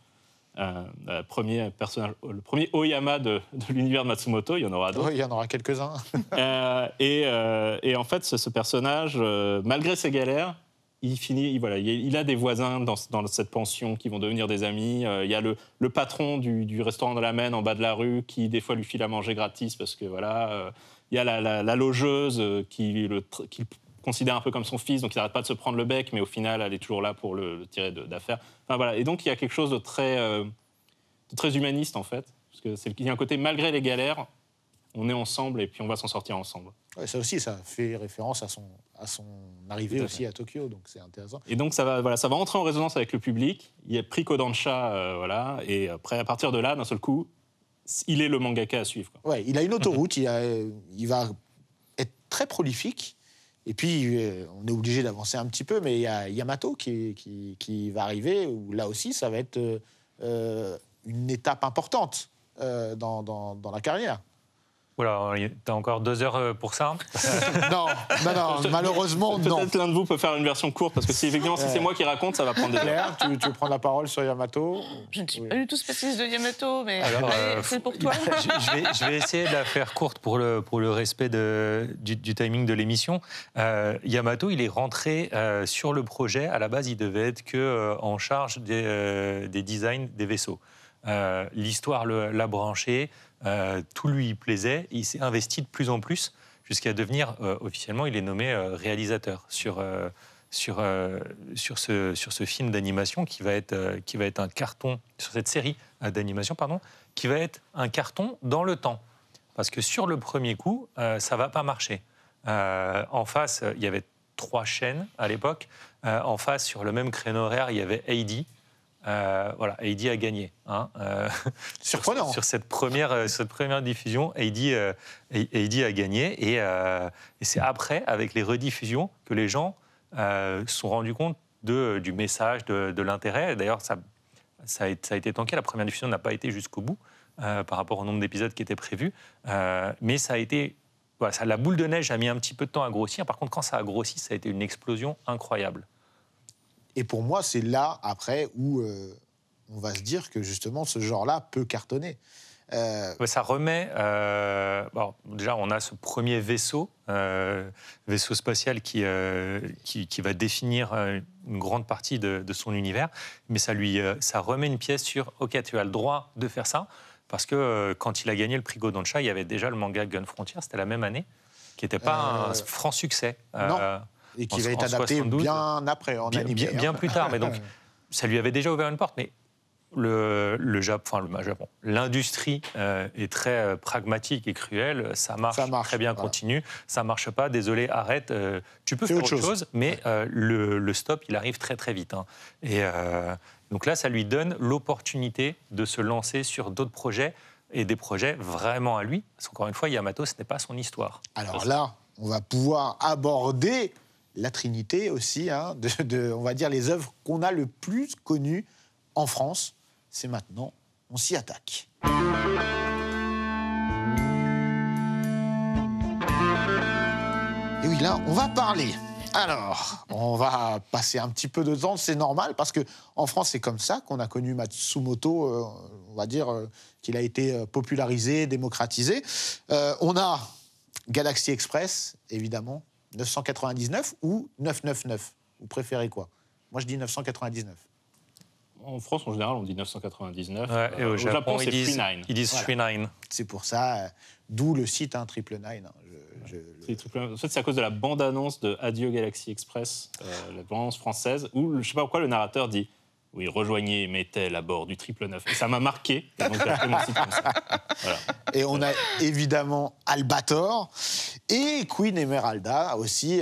Le premier Oyama de l'univers de Matsumoto, il y en aura d'autres.
Oui, il y en aura quelques-uns.
Et en fait, ce personnage, malgré ses galères, il a des voisins dans cette pension qui vont devenir des amis. Il y a le patron du restaurant de la Maine en bas de la rue qui, des fois, lui file à manger gratis parce que, voilà. Il y a la logeuse qui considère un peu comme son fils, donc il n'arrête pas de se prendre le bec, mais au final, elle est toujours là pour le tirer d'affaire. Enfin, voilà. Et donc, il y a quelque chose de très humaniste, en fait. Parce qu'il y a un côté, malgré les galères, on est ensemble et puis on va s'en sortir ensemble.
Ouais, ça aussi, ça fait référence à son arrivée aussi à Tokyo, donc c'est intéressant.
Et donc, ça va entrer en résonance avec le public. Il y a pris Kodansha, voilà. Et après, à partir de là, d'un seul coup, il est le mangaka à suivre, quoi.
Ouais, il a une autoroute, il va être très prolifique. Et puis, on est obligé d'avancer un petit peu, mais il y a Yamato qui va arriver, où là aussi, ça va être une étape importante dans la carrière.
Voilà, t'as encore 2 heures pour ça.
Non, malheureusement, non.
Peut-être l'un de vous peut faire une version courte, parce que si c'est moi qui raconte, ça va prendre des heures.
Claire, tu veux prendre la parole sur Yamato?
Je ne suis pas du tout spécialiste de Yamato, mais
Alors,
c'est pour toi.
Je vais essayer de la faire courte pour le respect du timing de l'émission. Yamato, il est rentré sur le projet. À la base, il devait être en charge des designs des vaisseaux. L'histoire l'a branché, tout lui plaisait. Il s'est investi de plus en plus jusqu'à devenir, officiellement, il est nommé réalisateur sur ce film d'animation qui va être un carton, sur cette série d'animation, pardon, qui va être un carton dans le temps. Parce que sur le premier coup, ça ne va pas marcher. En face, il y avait 3 chaînes à l'époque. En face, sur le même créneau horaire, il y avait Heidi. Voilà, Heidi a gagné. Hein,
Surprenant.
Sur cette première diffusion, Heidi a gagné. Et c'est après, avec les rediffusions, que les gens se sont rendus compte du message, de l'intérêt. D'ailleurs, ça a été tanké. La première diffusion n'a pas été jusqu'au bout par rapport au nombre d'épisodes qui étaient prévus. Mais ça a été... Voilà, la boule de neige a mis un petit peu de temps à grossir. Par contre, quand ça a grossi, ça a été une explosion incroyable.
Et pour moi, c'est là, après, où on va se dire que, justement, ce genre-là peut cartonner.
Ça remet... bon, déjà, on a ce premier vaisseau spatial qui va définir une grande partie de son univers, mais ça remet une pièce sur « Ok, tu as le droit de faire ça », parce que quand il a gagné le prix Kodansha, il y avait déjà le manga Gun Frontier, c'était la même année, qui n'était pas un franc succès.
Non. Et qui va être adapté 72, bien après, en animé.
Bien plus tard, mais donc ça lui avait déjà ouvert une porte. Mais le Japon, l'industrie est très pragmatique et cruelle. Ça marche très bien, voilà. Continue. Ça marche pas, désolé, arrête. Tu peux faire autre chose, mais le stop, il arrive très très vite. Hein. Et donc là, ça lui donne l'opportunité de se lancer sur d'autres projets et des projets vraiment à lui. Parce qu'encore une fois, Yamato, ce n'est pas son histoire.
Alors là, on va pouvoir aborder la Trinité aussi, hein, on va dire les œuvres qu'on a le plus connues en France. C'est maintenant, on s'y attaque. Et oui, là, on va parler. Alors, on va passer un petit peu de temps, c'est normal, parce qu'en France, c'est comme ça qu'on a connu Matsumoto, on va dire qu'il a été popularisé, démocratisé. On a Galaxy Express, évidemment, 999 ou 999 ? Vous préférez quoi ? Moi, je dis 999.
En France, en général, on dit 999.
Ouais, et au Japon,
c'est 39.
Ils disent 39.
C'est pour ça, d'où le site 999.
En fait, c'est à cause de la bande-annonce de Adieu Galaxy Express, la bande-annonce française, où je ne sais pas pourquoi le narrateur dit « Oui, rejoignez Mettel à bord du 999 ». Et ça m'a marqué, et donc j'ai appelé mon site comme ça. Voilà.
Et on a évidemment Albator et Queen Emeralda aussi.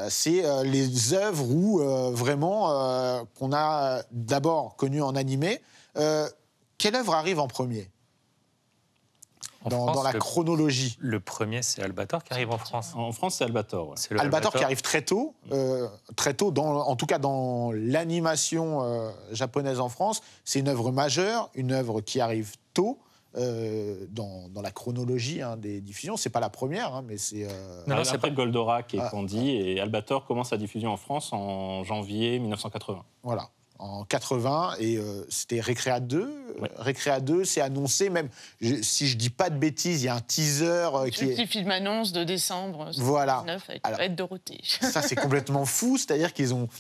C'est les œuvres où vraiment qu'on a d'abord connues en animé. Quelle œuvre arrive en premier dans la chronologie?
Le premier, c'est Albator qui arrive en France.
En France, c'est Albator. Ouais.
C'est Albator qui arrive très tôt, en tout cas dans l'animation japonaise en France. C'est une œuvre majeure, une œuvre qui arrive tôt dans la chronologie des diffusions. C'est pas la première, hein, mais c'est...
Non, c'est après Goldorak et Candy, et Albator commence sa diffusion en France en janvier 1980.
Voilà. En 80, et c'était Récréa 2.
Ouais.
Récréa 2, c'est annoncé, même, si je dis pas de bêtises, il y a un teaser qui est...
Petit film annonce de décembre 2019 avec Ed Dorothée.
Ça, c'est complètement fou, c'est-à-dire qu'ils ont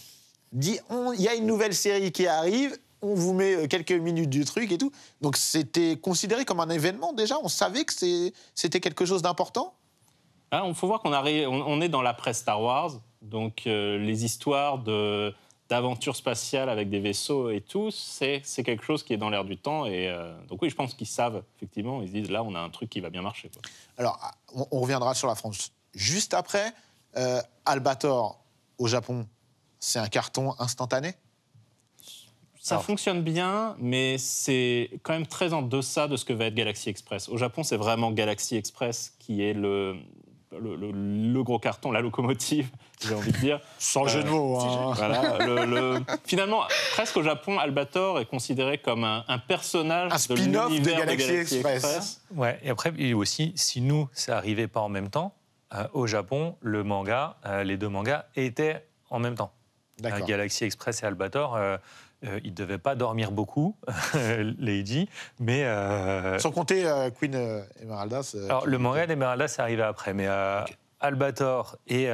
dit, il y a une nouvelle série qui arrive, on vous met quelques minutes du truc et tout. Donc c'était considéré comme un événement déjà, on savait que c'était quelque chose d'important.
Il faut voir on est dans l'après-Star Wars, donc les histoires d'aventures spatiales avec des vaisseaux et tout, c'est quelque chose qui est dans l'air du temps. Et donc oui, je pense qu'ils savent, effectivement, ils se disent, là, on a un truc qui va bien marcher, quoi.
Alors, on reviendra sur la France juste après. Albator, au Japon, c'est un carton instantané?
Ça fonctionne bien, mais c'est quand même très en deçà de ce que va être Galaxy Express. Au Japon, c'est vraiment Galaxy Express qui est le gros carton, la locomotive, j'ai envie de dire.
Sans jeu de mots. Hein.
Voilà, finalement, presque au Japon, Albator est considéré comme un personnage
un spin-off de Galaxy Express.
Ouais, et après, aussi, si nous, ça n'arrivait pas en même temps, au Japon, les deux mangas étaient en même temps. Galaxy Express et Albator, ils ne devaient pas dormir beaucoup, Lady, mais...
Sans compter Queen Emeraldas.
Alors, le manga d'Emeraldas, c'est arrivé après, mais Albator et...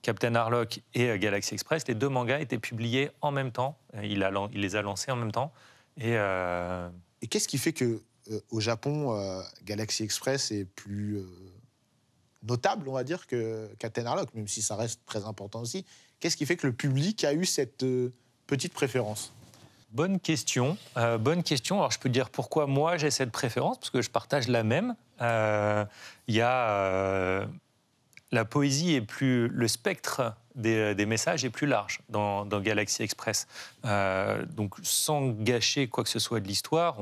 Captain Harlock et Galaxy Express, les deux mangas étaient publiés en même temps. Il les a lancés en même temps. Et
qu'est-ce qui fait que au Japon, Galaxy Express est plus notable, on va dire, que Captain Harlock, même si ça reste très important aussi. Qu'est-ce qui fait que le public a eu cette petite préférence?
Bonne question. Alors, je peux te dire pourquoi moi j'ai cette préférence, parce que je partage la même. Il y a... la poésie est plus... Le spectre des messages est plus large dans Galaxy Express. Donc, sans gâcher quoi que ce soit de l'histoire,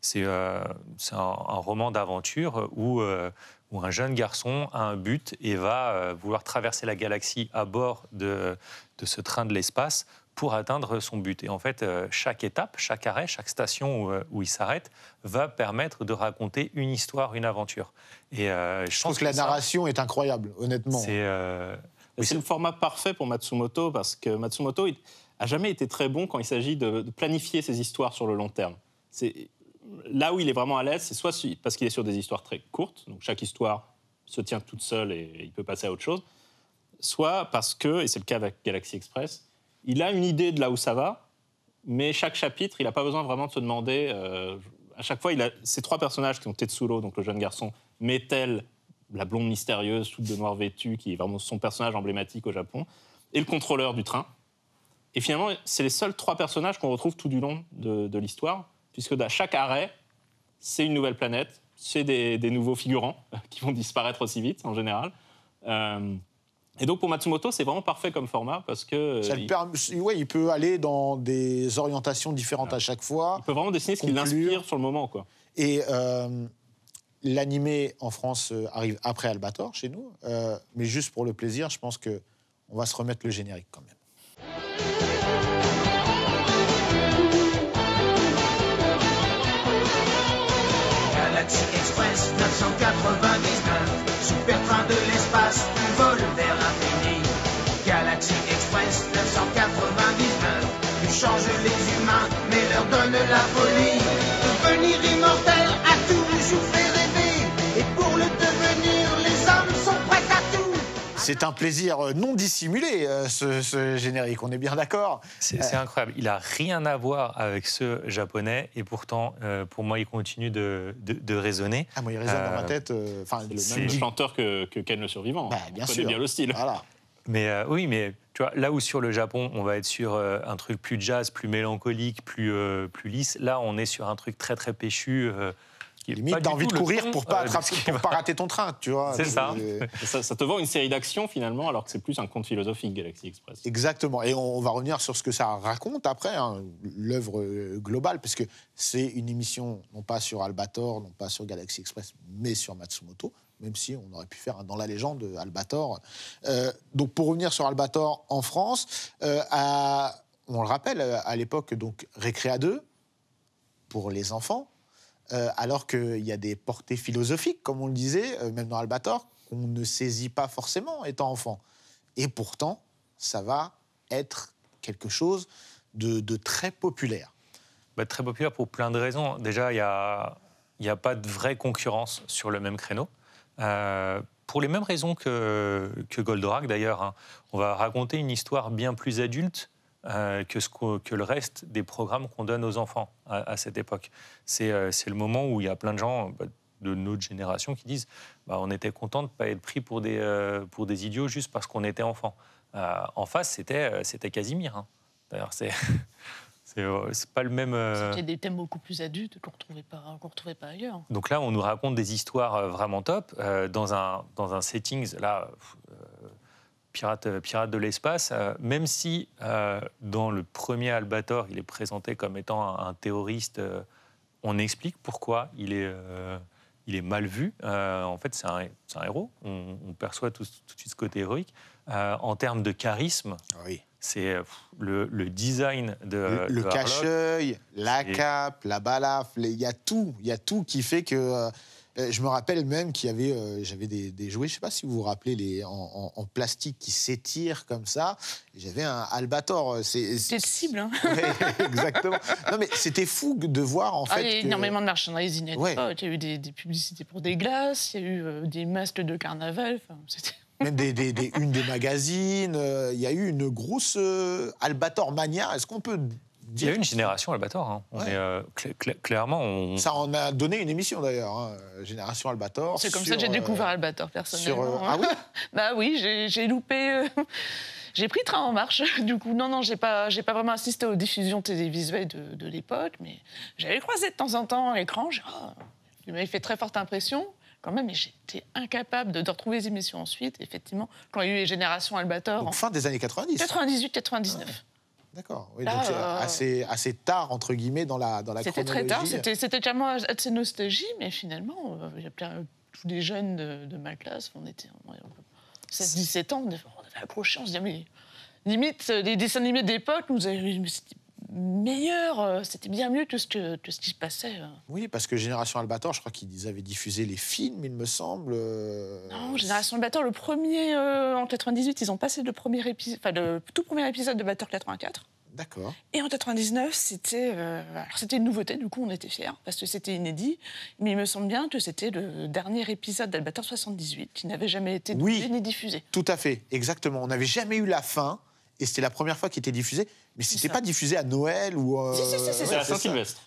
c'est un roman d'aventure où un jeune garçon a un but et va vouloir traverser la galaxie à bord de ce train de l'espace pour atteindre son but. Et en fait, chaque étape, chaque arrêt, chaque station où il s'arrête va permettre de raconter une histoire, une aventure. Et
je trouve que la narration est incroyable, honnêtement.
C'est le format parfait pour Matsumoto, parce que Matsumoto n'a jamais été très bon quand il s'agit de planifier ses histoires sur le long terme. Là où il est vraiment à l'aise, c'est soit parce qu'il est sur des histoires très courtes, donc chaque histoire se tient toute seule et il peut passer à autre chose, soit parce que, et c'est le cas avec Galaxy Express, il a une idée de là où ça va, mais chaque chapitre, il n'a pas besoin vraiment de se demander... à chaque fois, il a ces trois personnages qui ont Tetsuro, donc le jeune garçon, Metel, la blonde mystérieuse, toute de noir vêtue, qui est vraiment son personnage emblématique au Japon, et le contrôleur du train. Et finalement, c'est les seuls trois personnages qu'on retrouve tout du long de l'histoire, puisque à chaque arrêt, c'est une nouvelle planète, c'est des nouveaux figurants qui vont disparaître aussi vite, en général. Et donc, pour Matsumoto, c'est vraiment parfait comme format, parce que...
il peut aller dans des orientations différentes à chaque fois.
Il peut vraiment dessiner ce qui l'inspire sur le moment, quoi.
Et l'animé en France arrive après Albator, chez nous. Mais juste pour le plaisir, je pense qu'on va se remettre le générique, quand même.
Galaxy Express 999, super train de l'espace, vol vers l'infini. Galaxy Express 999, tu changes les humains, mais leur donne la folie. Devenir immortel a toujours fait rêver, et pour le devenir, les hommes sont prêts à tout.
C'est un plaisir non dissimulé, ce générique, on est bien d'accord?
C'est incroyable. Il n'a rien à voir avec ceux japonais, et pourtant, pour moi, il continue de résonner.
Ah, moi, il résonne dans ma tête.
C'est le même chanteur que Ken le Survivant.
Bien
on
sûr.
connaît bien le style.
Voilà.
Mais oui, mais tu vois, là où sur le Japon, on va être sur un truc plus jazz, plus mélancolique, plus lisse, là, on est sur un truc très, très péchu.
Limite, t'as envie de courir pour pas rater ton train, tu vois.
C'est ça.
Ça te vend une série d'actions, finalement, alors que c'est plus un conte philosophique, Galaxy Express.
Exactement. Et on va revenir sur ce que ça raconte après, hein, l'œuvre globale, parce que c'est une émission, non pas sur Albator, non pas sur Galaxy Express, mais sur Matsumoto, même si on aurait pu faire un dans la légende Albator. Donc, pour revenir sur Albator en France, on le rappelle, à l'époque, donc Récréa 2, pour les enfants, alors qu'il y a des portées philosophiques, comme on le disait, même dans Albator, qu'on ne saisit pas forcément étant enfant. Et pourtant, ça va être quelque chose de très populaire.
Très populaire pour plein de raisons. Déjà, il n'y a pas de vraie concurrence sur le même créneau. Pour les mêmes raisons que Goldorak, d'ailleurs. Hein. On va raconter une histoire bien plus adulte que le reste des programmes qu'on donne aux enfants à cette époque. C'est le moment où il y a plein de gens, de notre génération qui disent on était content de ne pas être pris pour des idiots juste parce qu'on était enfant. En face, c'était Casimir. Hein. D'ailleurs, c'est pas le même...
C'était des thèmes beaucoup plus adultes qu'on ne retrouvait pas ailleurs.
Donc là, on nous raconte des histoires vraiment top dans un setting, là, pirate de l'espace, même si dans le premier Albator, il est présenté comme étant un terroriste, on explique pourquoi il est mal vu. En fait, c'est un héros. On perçoit tout de suite ce côté héroïque. En termes de charisme,
Oui.
c'est le design de
Le
Harlock.
cache-œil, la cape, la balafre, il y a tout qui fait que... je me rappelle même qu'il y avait, j'avais des jouets, je ne sais pas si vous vous rappelez, en plastique qui s'étirent comme ça. J'avais un Albator.
C'était cible, hein.
Ouais, exactement. Non, mais c'était fou de voir, en fait...
Il y a énormément de marchandising.
Ouais.
Il y a eu des publicités pour des glaces, il y a eu des masques de carnaval. Enfin, c'était...
Même une des magazines. Il y a eu une grosse Albator mania. Est-ce qu'on peut
Il y a eu une génération Albator. Hein. On est, clairement,
Ça en a donné une émission, d'ailleurs, hein, Génération Albator.
C'est comme ça que j'ai découvert Albator, personnellement.
Ah oui.
Bah oui, j'ai loupé... J'ai pris train en marche, du coup. Non, j'ai pas vraiment assisté aux diffusions télévisuelles de l'époque, mais j'avais croisé de temps en temps à l'écran. Il m'avait fait très forte impression, quand même, et j'étais incapable de retrouver les émissions ensuite. Effectivement, quand il y a eu les générations Albator...
Donc, fin des années 90.
98-99.
D'accord. Oui,
Là,
donc assez tard, entre guillemets, dans la
C'était
chronologie.
très tard, c'était tellement assez nostalgie, mais finalement, il y a tous les jeunes de ma classe, on était 16-17 ans, on avait accroché, on se disait, mais limite, les dessins animés d'époque, c'était meilleur, c'était bien mieux que ce qui se passait.
Oui, parce que Génération Albator, je crois qu'ils avaient diffusé les films, il me semble.
Non, Génération Albator, le premier, en 98, ils ont passé le tout premier épisode de Albator 84.
D'accord.
Et en 99, c'était une nouveauté, du coup on était fiers, parce que c'était inédit, mais il me semble bien que c'était le dernier épisode d'Albator 78, qui n'avait jamais été doublé ni diffusé.
Tout à fait, exactement. On n'avait jamais eu la fin, et c'était la première fois qu'il était diffusé, mais c'était pas diffusé à Noël ou...
C'est à Saint-Sylvestre.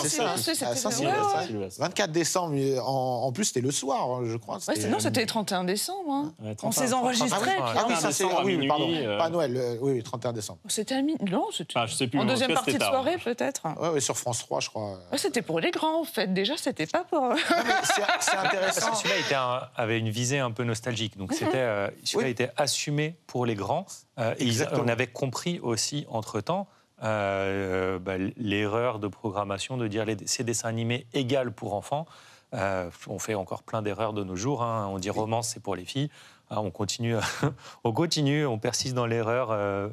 C'est ça, à Saint-Sylvestre. 24 décembre, en plus c'était le soir, je crois.
Non, c'était le 31 décembre. Hein.
Ouais,
On s'est enregistrés.
Ah oui, ça c'est... Oui, pardon, pas Noël, oui, 31 décembre.
C'était à minuit. Non, c'était
je sais plus,
en deuxième partie de
tard.
soirée, peut-être.
Oui, sur France 3, je crois.
C'était pour les grands, en fait. Déjà, c'était pas pour...
Non, mais c'est intéressant.
Parce que celui-là avait une visée un peu nostalgique. Donc celui-là était assumé pour les grands. Et on avait compris aussi, entre-temps, l'erreur de programmation de dire ces dessins animés égales pour enfants. On fait encore plein d'erreurs de nos jours. Hein. On dit romance, c'est pour les filles. On continue, on persiste dans l'erreur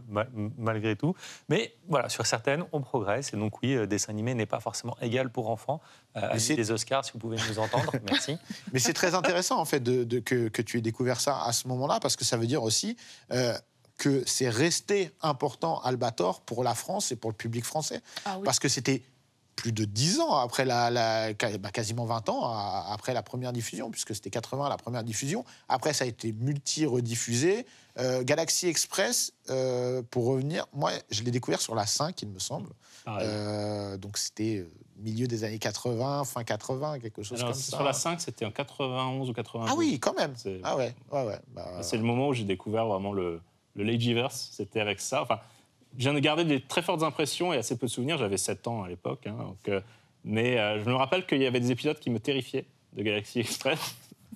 malgré tout. Mais voilà, sur certaines, on progresse. Et donc oui, dessin animé n'est pas forcément égal pour enfants. Amis des Oscars, si vous pouvez nous entendre, merci.
Mais c'est très intéressant en fait que tu aies découvert ça à ce moment-là, parce que ça veut dire aussi que c'est resté important Albator pour la France et pour le public français. Ah oui. Parce que c'était plus de 10 ans après quasiment 20 ans après la première diffusion, puisque c'était 80 la première diffusion. Après, ça a été multi-rediffusé. Galaxy Express, pour revenir, moi, je l'ai découvert sur la 5, il me semble. Donc, c'était milieu des années 80, fin 80, quelque chose comme ça.
Sur la 5, c'était en 91 ou 92.
Ah oui, quand même. Ah ouais.
C'est le moment où j'ai découvert vraiment le Lagiverse, c'était avec ça. Enfin, je viens de garder des très fortes impressions et assez peu de souvenirs. J'avais 7 ans à l'époque. Hein, mais je me rappelle qu'il y avait des épisodes qui me terrifiaient de Galaxy Express.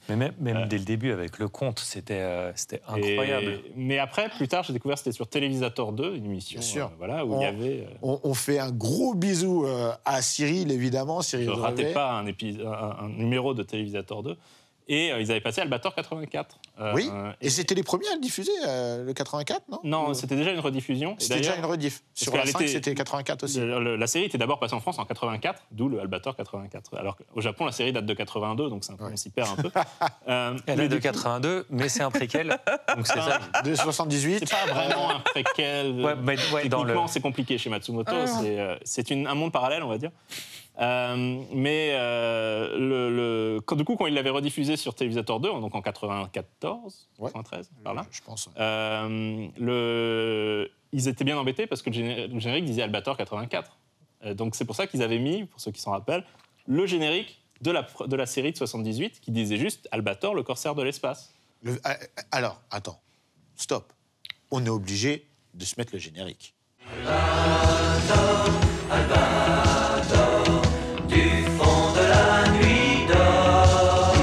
Mais même dès le début, avec le conte, c'était incroyable.
Mais
après, plus tard, j'ai découvert que c'était sur Télévisateur 2, une émission où il y avait...
On fait un gros bisou à Cyril, évidemment. Cyril
je ne ratais pas un numéro de Télévisateur 2. Et ils avaient passé Albator 84.
Oui, et c'était les premiers à le diffuser, le 84, non?
Non, c'était déjà une rediffusion.
C'était déjà une rediff. Sur la 5, c'était 84 aussi.
La série était d'abord passée en France en 84, d'où le Albator 84. Alors qu'au Japon, la série date de 82, donc on s'y perd un peu.
Elle date de 82, mais c'est un préquel. Donc c'est ça.
De 78.
C'est pas vraiment un préquel. Techniquement, c'est compliqué chez Matsumoto. C'est un monde parallèle, on va dire. Du coup, quand il l'avait rediffusé sur Télévisateur 2, donc en 94, 93, par là,
je pense.
Ils étaient bien embêtés parce que le générique disait Albator 84. Donc c'est pour ça qu'ils avaient mis, pour ceux qui s'en rappellent, le générique de la série de 78 qui disait juste Albator, le corsaire de l'espace.
Alors, attends, stop. On est obligé de se mettre le générique.
Albator, du fond de la nuit d'or.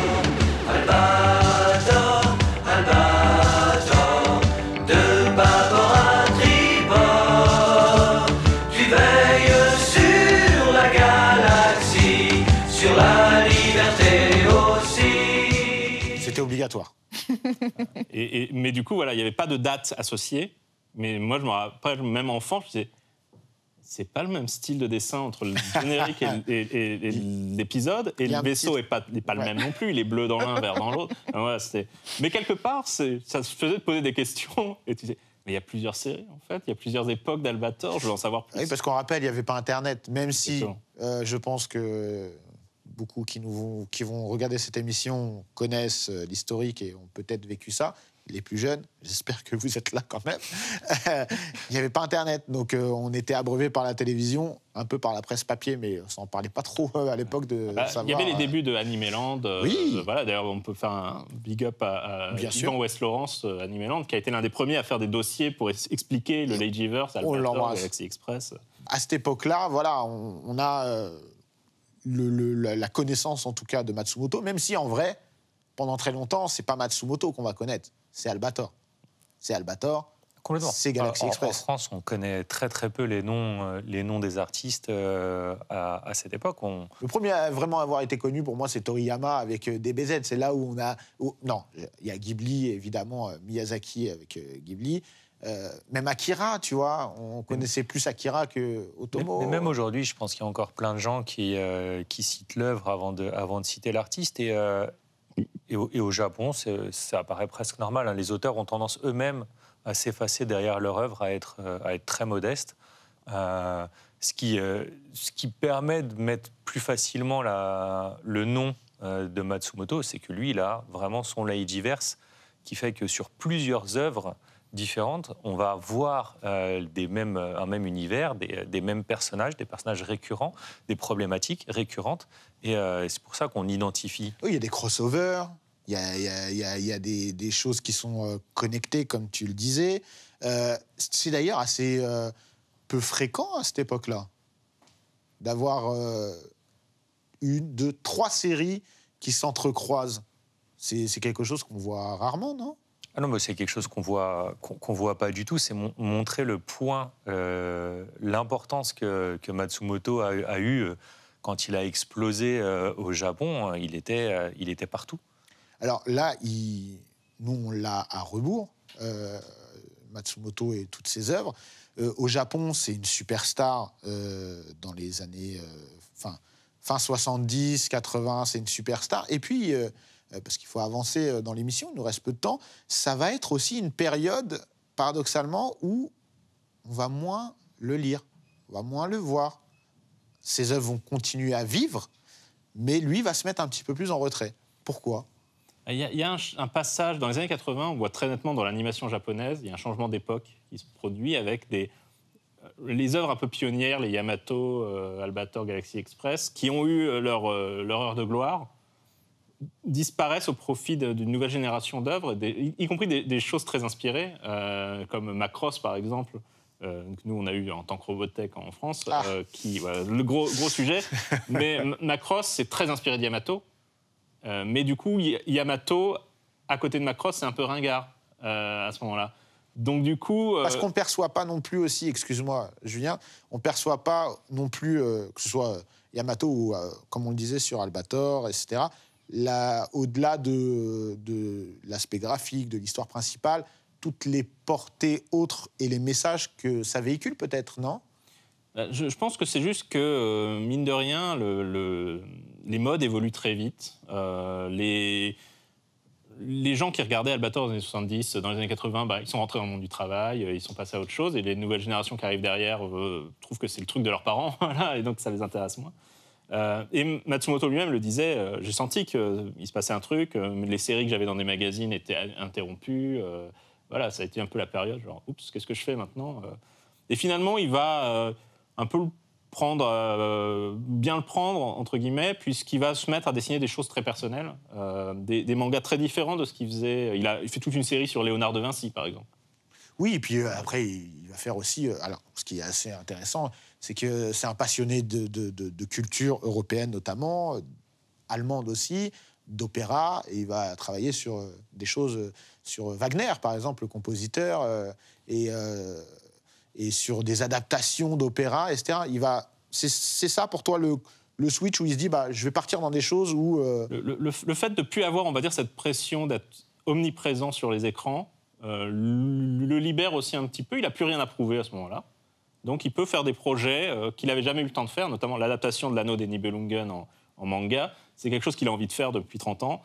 Albator, Albator, de bâbord à tribord. Tu veilles sur la galaxie, sur la liberté aussi.
C'était obligatoire.
Mais du coup, voilà, il n'y avait pas de date associée. Mais moi, je me rappelle, même enfant, je disais, c'est pas le même style de dessin entre le générique et l'épisode, et le vaisseau n'est pas le même non plus. Il est bleu dans l'un, vert dans l'autre. Ouais, mais quelque part, ça se faisait te poser des questions, et tu disais, mais il y a plusieurs séries, en fait, il y a plusieurs époques d'Albator, je veux en savoir plus.
Oui, parce qu'on rappelle, il n'y avait pas Internet, même si je pense que beaucoup qui vont regarder cette émission connaissent l'historique et ont peut-être vécu ça. Les plus jeunes, j'espère que vous êtes là quand même. Il n'y avait pas Internet, donc on était abreuvé par la télévision, un peu par la presse papier, mais ça n'en parlait pas trop à l'époque de savoir...
Il y avait les débuts de Animeland.
Oui.
Voilà, d'ailleurs, on peut faire un big up à
Yvan
West-Lawrence, Animeland, qui a été l'un des premiers à faire des dossiers pour expliquer le Ladyverse, Albator, Galaxy Express.
À cette époque-là, voilà, on a la connaissance, en tout cas, de Matsumoto, même si, en vrai, pendant très longtemps, c'est pas Matsumoto qu'on va connaître. C'est Albator. C'est Albator, c'est Galaxy Express.
En France, on connaît très très peu les noms des artistes à cette époque.
Le premier à vraiment avoir été connu pour moi, c'est Toriyama avec DBZ. C'est là où on a... Non, il y a Ghibli, évidemment, Miyazaki avec Ghibli. Même Akira, tu vois, on connaissait plus Akira que Otomo.
Mais même aujourd'hui, je pense qu'il y a encore plein de gens qui citent l'œuvre avant de citer l'artiste. Et au Japon, ça apparaît presque normal. Hein. Les auteurs ont tendance eux-mêmes à s'effacer derrière leur œuvre, à être très modestes. Ce qui permet de mettre plus facilement le nom de Matsumoto, c'est que lui, il a vraiment son Leijiverse, qui fait que sur plusieurs œuvres différentes, on va voir un même univers, des mêmes personnages, des personnages récurrents, des problématiques récurrentes. Et c'est pour ça qu'on identifie.
Oui, il y a des crossovers, il y a des choses qui sont connectées, comme tu le disais. C'est d'ailleurs assez peu fréquent à cette époque-là d'avoir 1, 2, 3 séries qui s'entrecroisent. C'est quelque chose qu'on voit rarement, non ?
Ah non, mais c'est quelque chose qu'on voit pas du tout. C'est montrer le point, l'importance que Matsumoto a eu quand il a explosé au Japon. Il était partout.
Alors là, nous, on l'a à rebours, Matsumoto et toutes ses œuvres. Au Japon, c'est une superstar dans les années fin 70, 80, c'est une superstar. Et puis... parce qu'il faut avancer dans l'émission, il nous reste peu de temps, ça va être aussi une période, paradoxalement, où on va moins le lire, on va moins le voir. Ses œuvres vont continuer à vivre, mais lui va se mettre un petit peu plus en retrait. Pourquoi ?
Il y a un passage, dans les années 80, on voit très nettement dans l'animation japonaise, il y a un changement d'époque qui se produit avec les œuvres un peu pionnières, les Yamato, Albator, Galaxy Express, qui ont eu leur heure de gloire, disparaissent au profit d'une nouvelle génération d'œuvres, y compris des choses très inspirées, comme Macross, par exemple, que nous, on a eu en tant que Robotech en France, le gros sujet. Mais Macross, c'est très inspiré de Yamato. Mais du coup, Yamato, à côté de Macross, c'est un peu ringard à ce moment-là. Donc du coup...
Parce qu'on ne perçoit pas non plus aussi, excuse-moi Julien, on ne perçoit pas non plus, que ce soit Yamato ou, comme on le disait, sur Albator, etc., au-delà de l'aspect graphique, de l'histoire principale, toutes les portées autres et les messages que ça véhicule peut-être, non ?
Je pense que c'est juste que, mine de rien, les modes évoluent très vite. Les gens qui regardaient Albator dans les années 70, dans les années 80, ils sont rentrés dans le monde du travail, ils sont passés à autre chose, et les nouvelles générations qui arrivent derrière trouvent que c'est le truc de leurs parents, voilà, et donc ça les intéresse moins. Et Matsumoto lui-même le disait, j'ai senti qu'il se passait un truc, les séries que j'avais dans des magazines étaient interrompues, voilà, ça a été un peu la période, genre, oups, qu'est-ce que je fais maintenant ? Et finalement, il va un peu bien le prendre, entre guillemets, puisqu'il va se mettre à dessiner des choses très personnelles, des mangas très différents de ce qu'il faisait. Il fait toute une série sur Léonard de Vinci, par exemple.
Oui, et puis après, il va faire aussi... alors, ce qui est assez intéressant, c'est que c'est un passionné de culture européenne, notamment, allemande aussi, d'opéra, et il va travailler sur des choses, sur Wagner, par exemple, le compositeur, et sur des adaptations d'opéra, etc. C'est ça pour toi le switch où il se dit je vais partir dans des choses où...
Le fait de ne plus avoir, on va dire, cette pression d'être omniprésent sur les écrans le libère aussi un petit peu. Il n'a plus rien à prouver à ce moment-là. Donc il peut faire des projets qu'il n'avait jamais eu le temps de faire, notamment l'adaptation de l'Anneau des Nibelungen en manga. C'est quelque chose qu'il a envie de faire depuis 30 ans.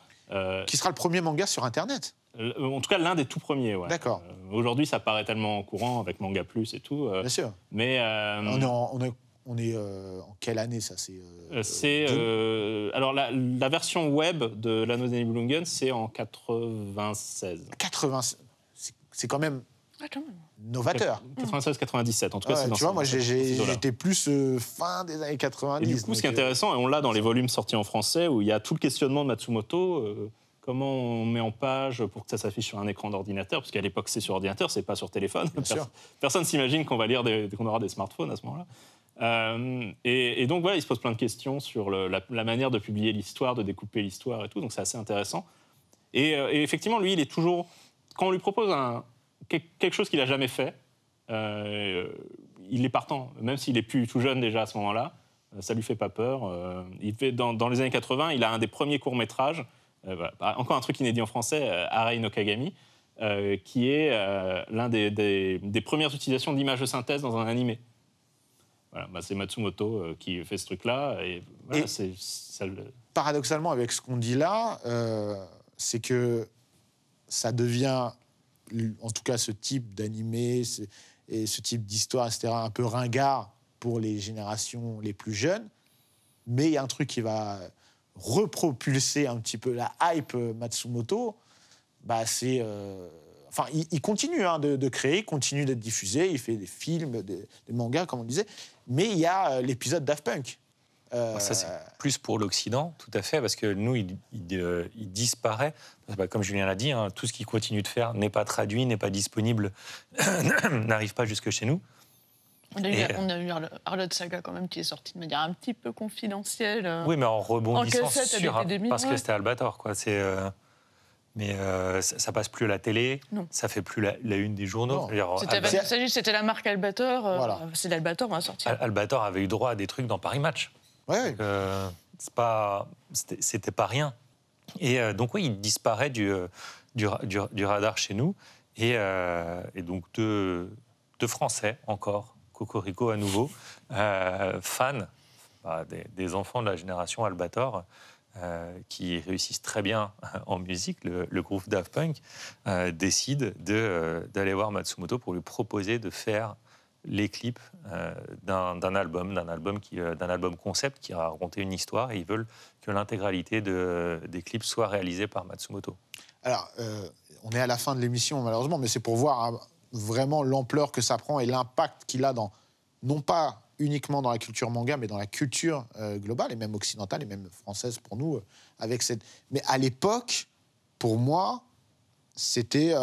Qui sera le premier manga sur Internet.
En tout cas, l'un des tout premiers. Ouais.
D'accord.
Aujourd'hui, ça paraît tellement courant avec Manga Plus et tout.
Bien sûr.
Mais
on est en quelle année, ça
alors, la version web de l'Anneau des Nibelungen, c'est en 96.
96. C'est quand même novateur.
96-97, en tout cas. C'est
tu vois, moi, j'étais plus fin des années 90.
Et du coup, ce qui est intéressant, et on l'a dans les volumes sortis en français, où il y a tout le questionnement de Matsumoto, comment on met en page pour que ça s'affiche sur un écran d'ordinateur, parce qu'à l'époque, c'est sur ordinateur, c'est pas sur téléphone. Personne ne s'imagine qu'on va lire qu'on aura des smartphones à ce moment-là. Et donc, voilà, il se pose plein de questions sur la manière de publier l'histoire, de découper l'histoire et tout, donc c'est assez intéressant. Et effectivement, lui, il est toujours... Quand on lui propose quelque chose qu'il n'a jamais fait, il est partant, même s'il est plus tout jeune déjà à ce moment-là, ça lui fait pas peur. Dans les années 80, il a un des premiers courts-métrages, encore un truc inédit en français, Arei no Kagami, qui est l'un des premières utilisations d'images de synthèse dans un animé. Voilà, c'est Matsumoto qui fait ce truc-là. Et voilà,
paradoxalement, avec ce qu'on dit là, c'est que ça devient, en tout cas ce type d'animé et ce type d'histoire, etc., un peu ringard pour les générations les plus jeunes. Mais il y a un truc qui va repropulser un petit peu la hype Matsumoto. C'est... il continue de créer, il continue d'être diffusé, il fait des films, des mangas, comme on disait. Mais il y a l'épisode Daft Punk.
Ça, c'est plus pour l'Occident, tout à fait, parce que nous, il disparaît. Comme Julien l'a dit, tout ce qu'il continue de faire n'est pas traduit, n'est pas disponible, n'arrive pas jusque chez nous.
On a eu Arlott Saga, quand même, qui est sorti de manière un petit peu confidentielle.
Oui, mais en rebondissant parce que
ouais.
c'était Albator, quoi. Mais ça passe plus à la télé,
non.
Ça fait plus la une des journaux.
C'était la marque Albator, voilà. C'est l'Albator, on va sortir.
Albator avait eu droit à des trucs dans Paris Match.
Ouais.
C'était pas rien. Et donc oui, il disparaît du radar chez nous. Et donc deux Français encore, Cocorico à nouveau, fans des enfants de la génération Albator, qui réussissent très bien en musique, le groupe Daft Punk, décide d'aller voir Matsumoto pour lui proposer de faire les clips d'un album concept qui racontait une histoire, et ils veulent que l'intégralité des clips soit réalisée par Matsumoto.
Alors, on est à la fin de l'émission malheureusement, mais c'est pour voir vraiment l'ampleur que ça prend et l'impact qu'il a non pas uniquement dans la culture manga, mais dans la culture globale, et même occidentale, et même française pour nous. Mais à l'époque, pour moi, c'était...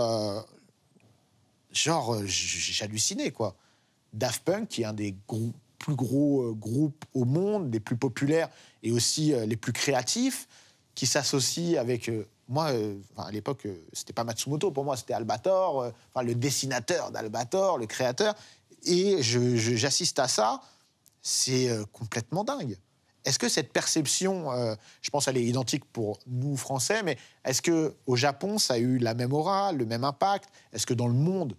j'hallucinais, quoi. Daft Punk, qui est un des plus gros groupes au monde, des plus populaires et aussi les plus créatifs, qui s'associe avec... moi, à l'époque, c'était pas Matsumoto, pour moi, c'était Albator, le dessinateur d'Albator, le créateur. Et j'assiste à ça, c'est complètement dingue. Est-ce que cette perception, je pense qu'elle est identique pour nous, Français, mais est-ce qu'au Japon, ça a eu la même aura, le même impact? Est-ce que dans le monde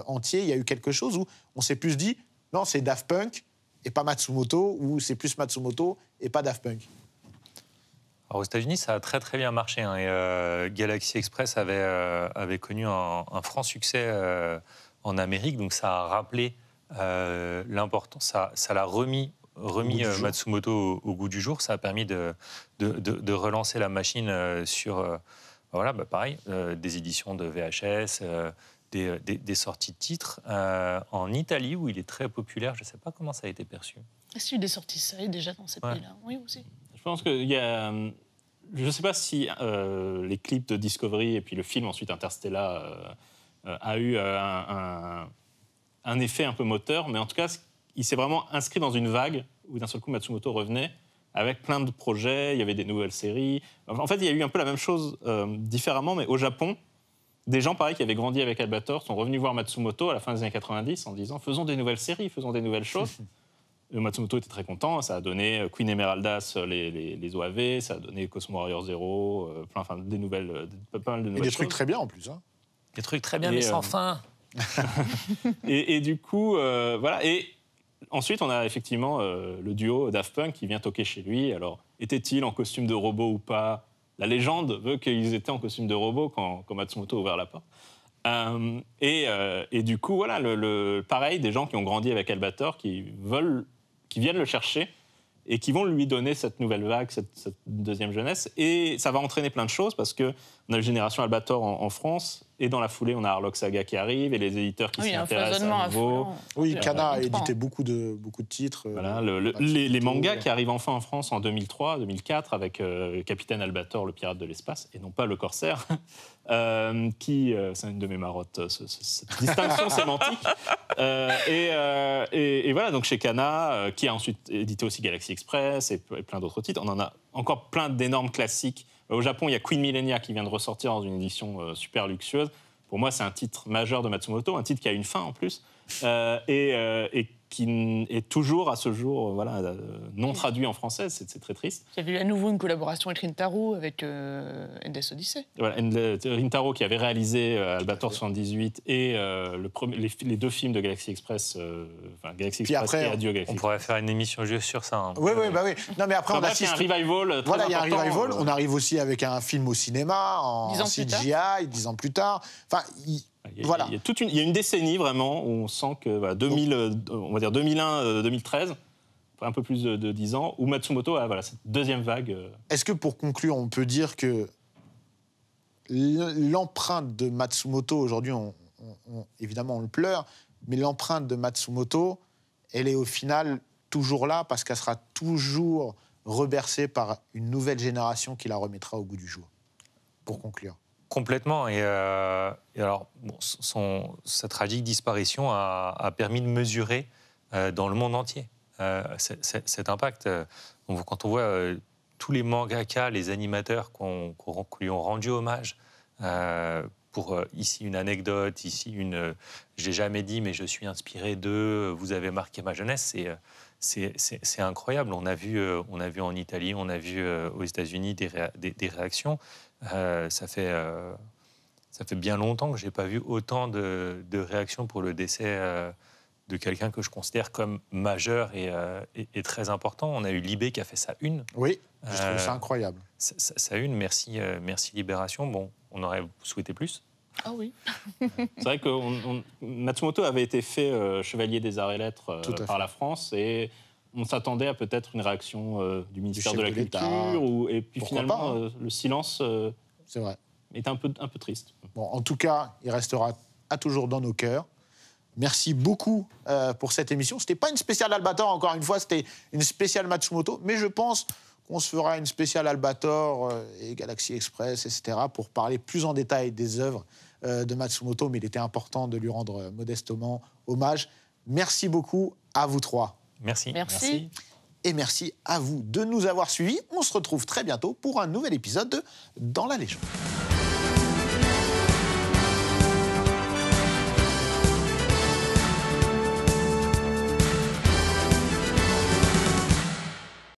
entier, il y a eu quelque chose où on s'est plus dit, non, c'est Daft Punk et pas Matsumoto, ou c'est plus Matsumoto et pas Daft Punk?
Alors, aux États-Unis, ça a très très bien marché. Et Galaxy Express avait connu un franc succès en Amérique, donc ça a rappelé l'importance, ça l'a remis Matsumoto au goût du jour. Ça a permis de relancer la machine sur, pareil, des éditions de VHS, des sorties de titres. En Italie, où il est très populaire, je ne sais pas comment ça a été perçu.
Est-ce qu'il y a eu des sorties seules déjà dans ces pays-là? Oui, aussi.
Je pense qu'il y a... Je ne sais pas si les clips de Discovery et puis le film ensuite Interstellar a eu un effet un peu moteur, mais en tout cas, il s'est vraiment inscrit dans une vague où d'un seul coup Matsumoto revenait avec plein de projets, il y avait des nouvelles séries. En fait, il y a eu un peu la même chose différemment, mais au Japon, des gens pareil qui avaient grandi avec Albator sont revenus voir Matsumoto à la fin des années 90 en disant « faisons des nouvelles séries, faisons des nouvelles choses ». Matsumoto était très content, ça a donné Queen Emeraldas, les OAV, ça a donné Cosmo Warrior Zero, pas mal de nouvelles
Et des trucs très bien en plus. Hein.
Des trucs très bien, mais sans fin.
et du coup, voilà. Et ensuite, on a effectivement le duo Daft Punk qui vient toquer chez lui. Alors, était-il en costume de robot ou pas? La légende veut qu'ils étaient en costume de robot quand Matsumoto a ouvert la porte. Et du coup, voilà, pareil, des gens qui ont grandi avec Albator, qui viennent le chercher et qui vont lui donner cette nouvelle vague, cette deuxième jeunesse. Et ça va entraîner plein de choses parce qu'on a la génération Albator en France, et dans la foulée, on a Harlock Saga qui arrive, et les éditeurs qui s'y intéressent à nouveau.
Oui, Kana a édité beaucoup de titres.
Voilà, les mangas qui arrivent enfin en France en 2003, 2004, avec Capitaine Albator, le pirate de l'espace, et non pas le corsaire, c'est une de mes marottes, cette distinction sémantique. Et voilà, donc chez Kana, qui a ensuite édité aussi Galaxy Express et plein d'autres titres. On en a encore plein d'énormes classiques. Au Japon, il y a Queen Millennia qui vient de ressortir dans une édition super luxueuse. Pour moi, c'est un titre majeur de Matsumoto, un titre qui a une fin en plus, et qui est toujours, à ce jour, non traduit en français. C'est très triste.
Il y avait à nouveau une collaboration avec Rintaro, avec Endless Odyssey.
Voilà, Rintaro qui avait réalisé Albator 78 et les deux films de Galaxy Express, Galaxy Express
après,
et Adieu Galaxy
On pourrait faire une émission juste sur ça. Hein.
Oui. Non, mais après, on assiste.
Il y a un revival.
Voilà, il y a un revival. On arrive aussi avec un film au cinéma, en CGI, 10 ans plus tard. Enfin, voilà.
Il y a une décennie vraiment où on sent que on va dire 2001-2013, un peu plus de 10 ans, où Matsumoto a cette deuxième vague.
Est-ce que pour conclure, on peut dire que l'empreinte de Matsumoto aujourd'hui, évidemment on le pleure, mais l'empreinte de Matsumoto, elle est au final toujours là parce qu'elle sera toujours rebercée par une nouvelle génération qui la remettra au goût du jour. Pour conclure.
Complètement. Et alors, sa tragique disparition a permis de mesurer dans le monde entier cet impact. Quand on voit tous les mangaka, les animateurs qui lui ont rendu hommage, pour ici une anecdote, ici j'ai jamais dit mais je suis inspiré d'eux, vous avez marqué ma jeunesse, c'est incroyable. On a vu en Italie, on a vu aux États-Unis des réactions. Ça fait bien longtemps que je n'ai pas vu autant de réactions pour le décès de quelqu'un que je considère comme majeur et très important. On a eu Libé qui a fait sa une.
Oui, je trouve ça incroyable.
Sa une, merci Libération. Bon, on aurait souhaité plus.
Ah oui.
C'est vrai que Matsumoto avait été fait chevalier des arts et lettres par la France, et on s'attendait à peut-être une réaction du ministère de la Culture, et puis finalement, le silence
c'est vrai.
est un peu triste.
Bon, en tout cas, il restera à toujours dans nos cœurs. Merci beaucoup pour cette émission. Ce n'était pas une spéciale Albator, encore une fois, c'était une spéciale Matsumoto, mais je pense qu'on se fera une spéciale Albator et Galaxy Express, etc., pour parler plus en détail des œuvres de Matsumoto, mais il était important de lui rendre modestement hommage. Merci beaucoup à vous trois.
Merci.
Et merci à vous de nous avoir suivis. On se retrouve très bientôt pour un nouvel épisode de Dans la légende.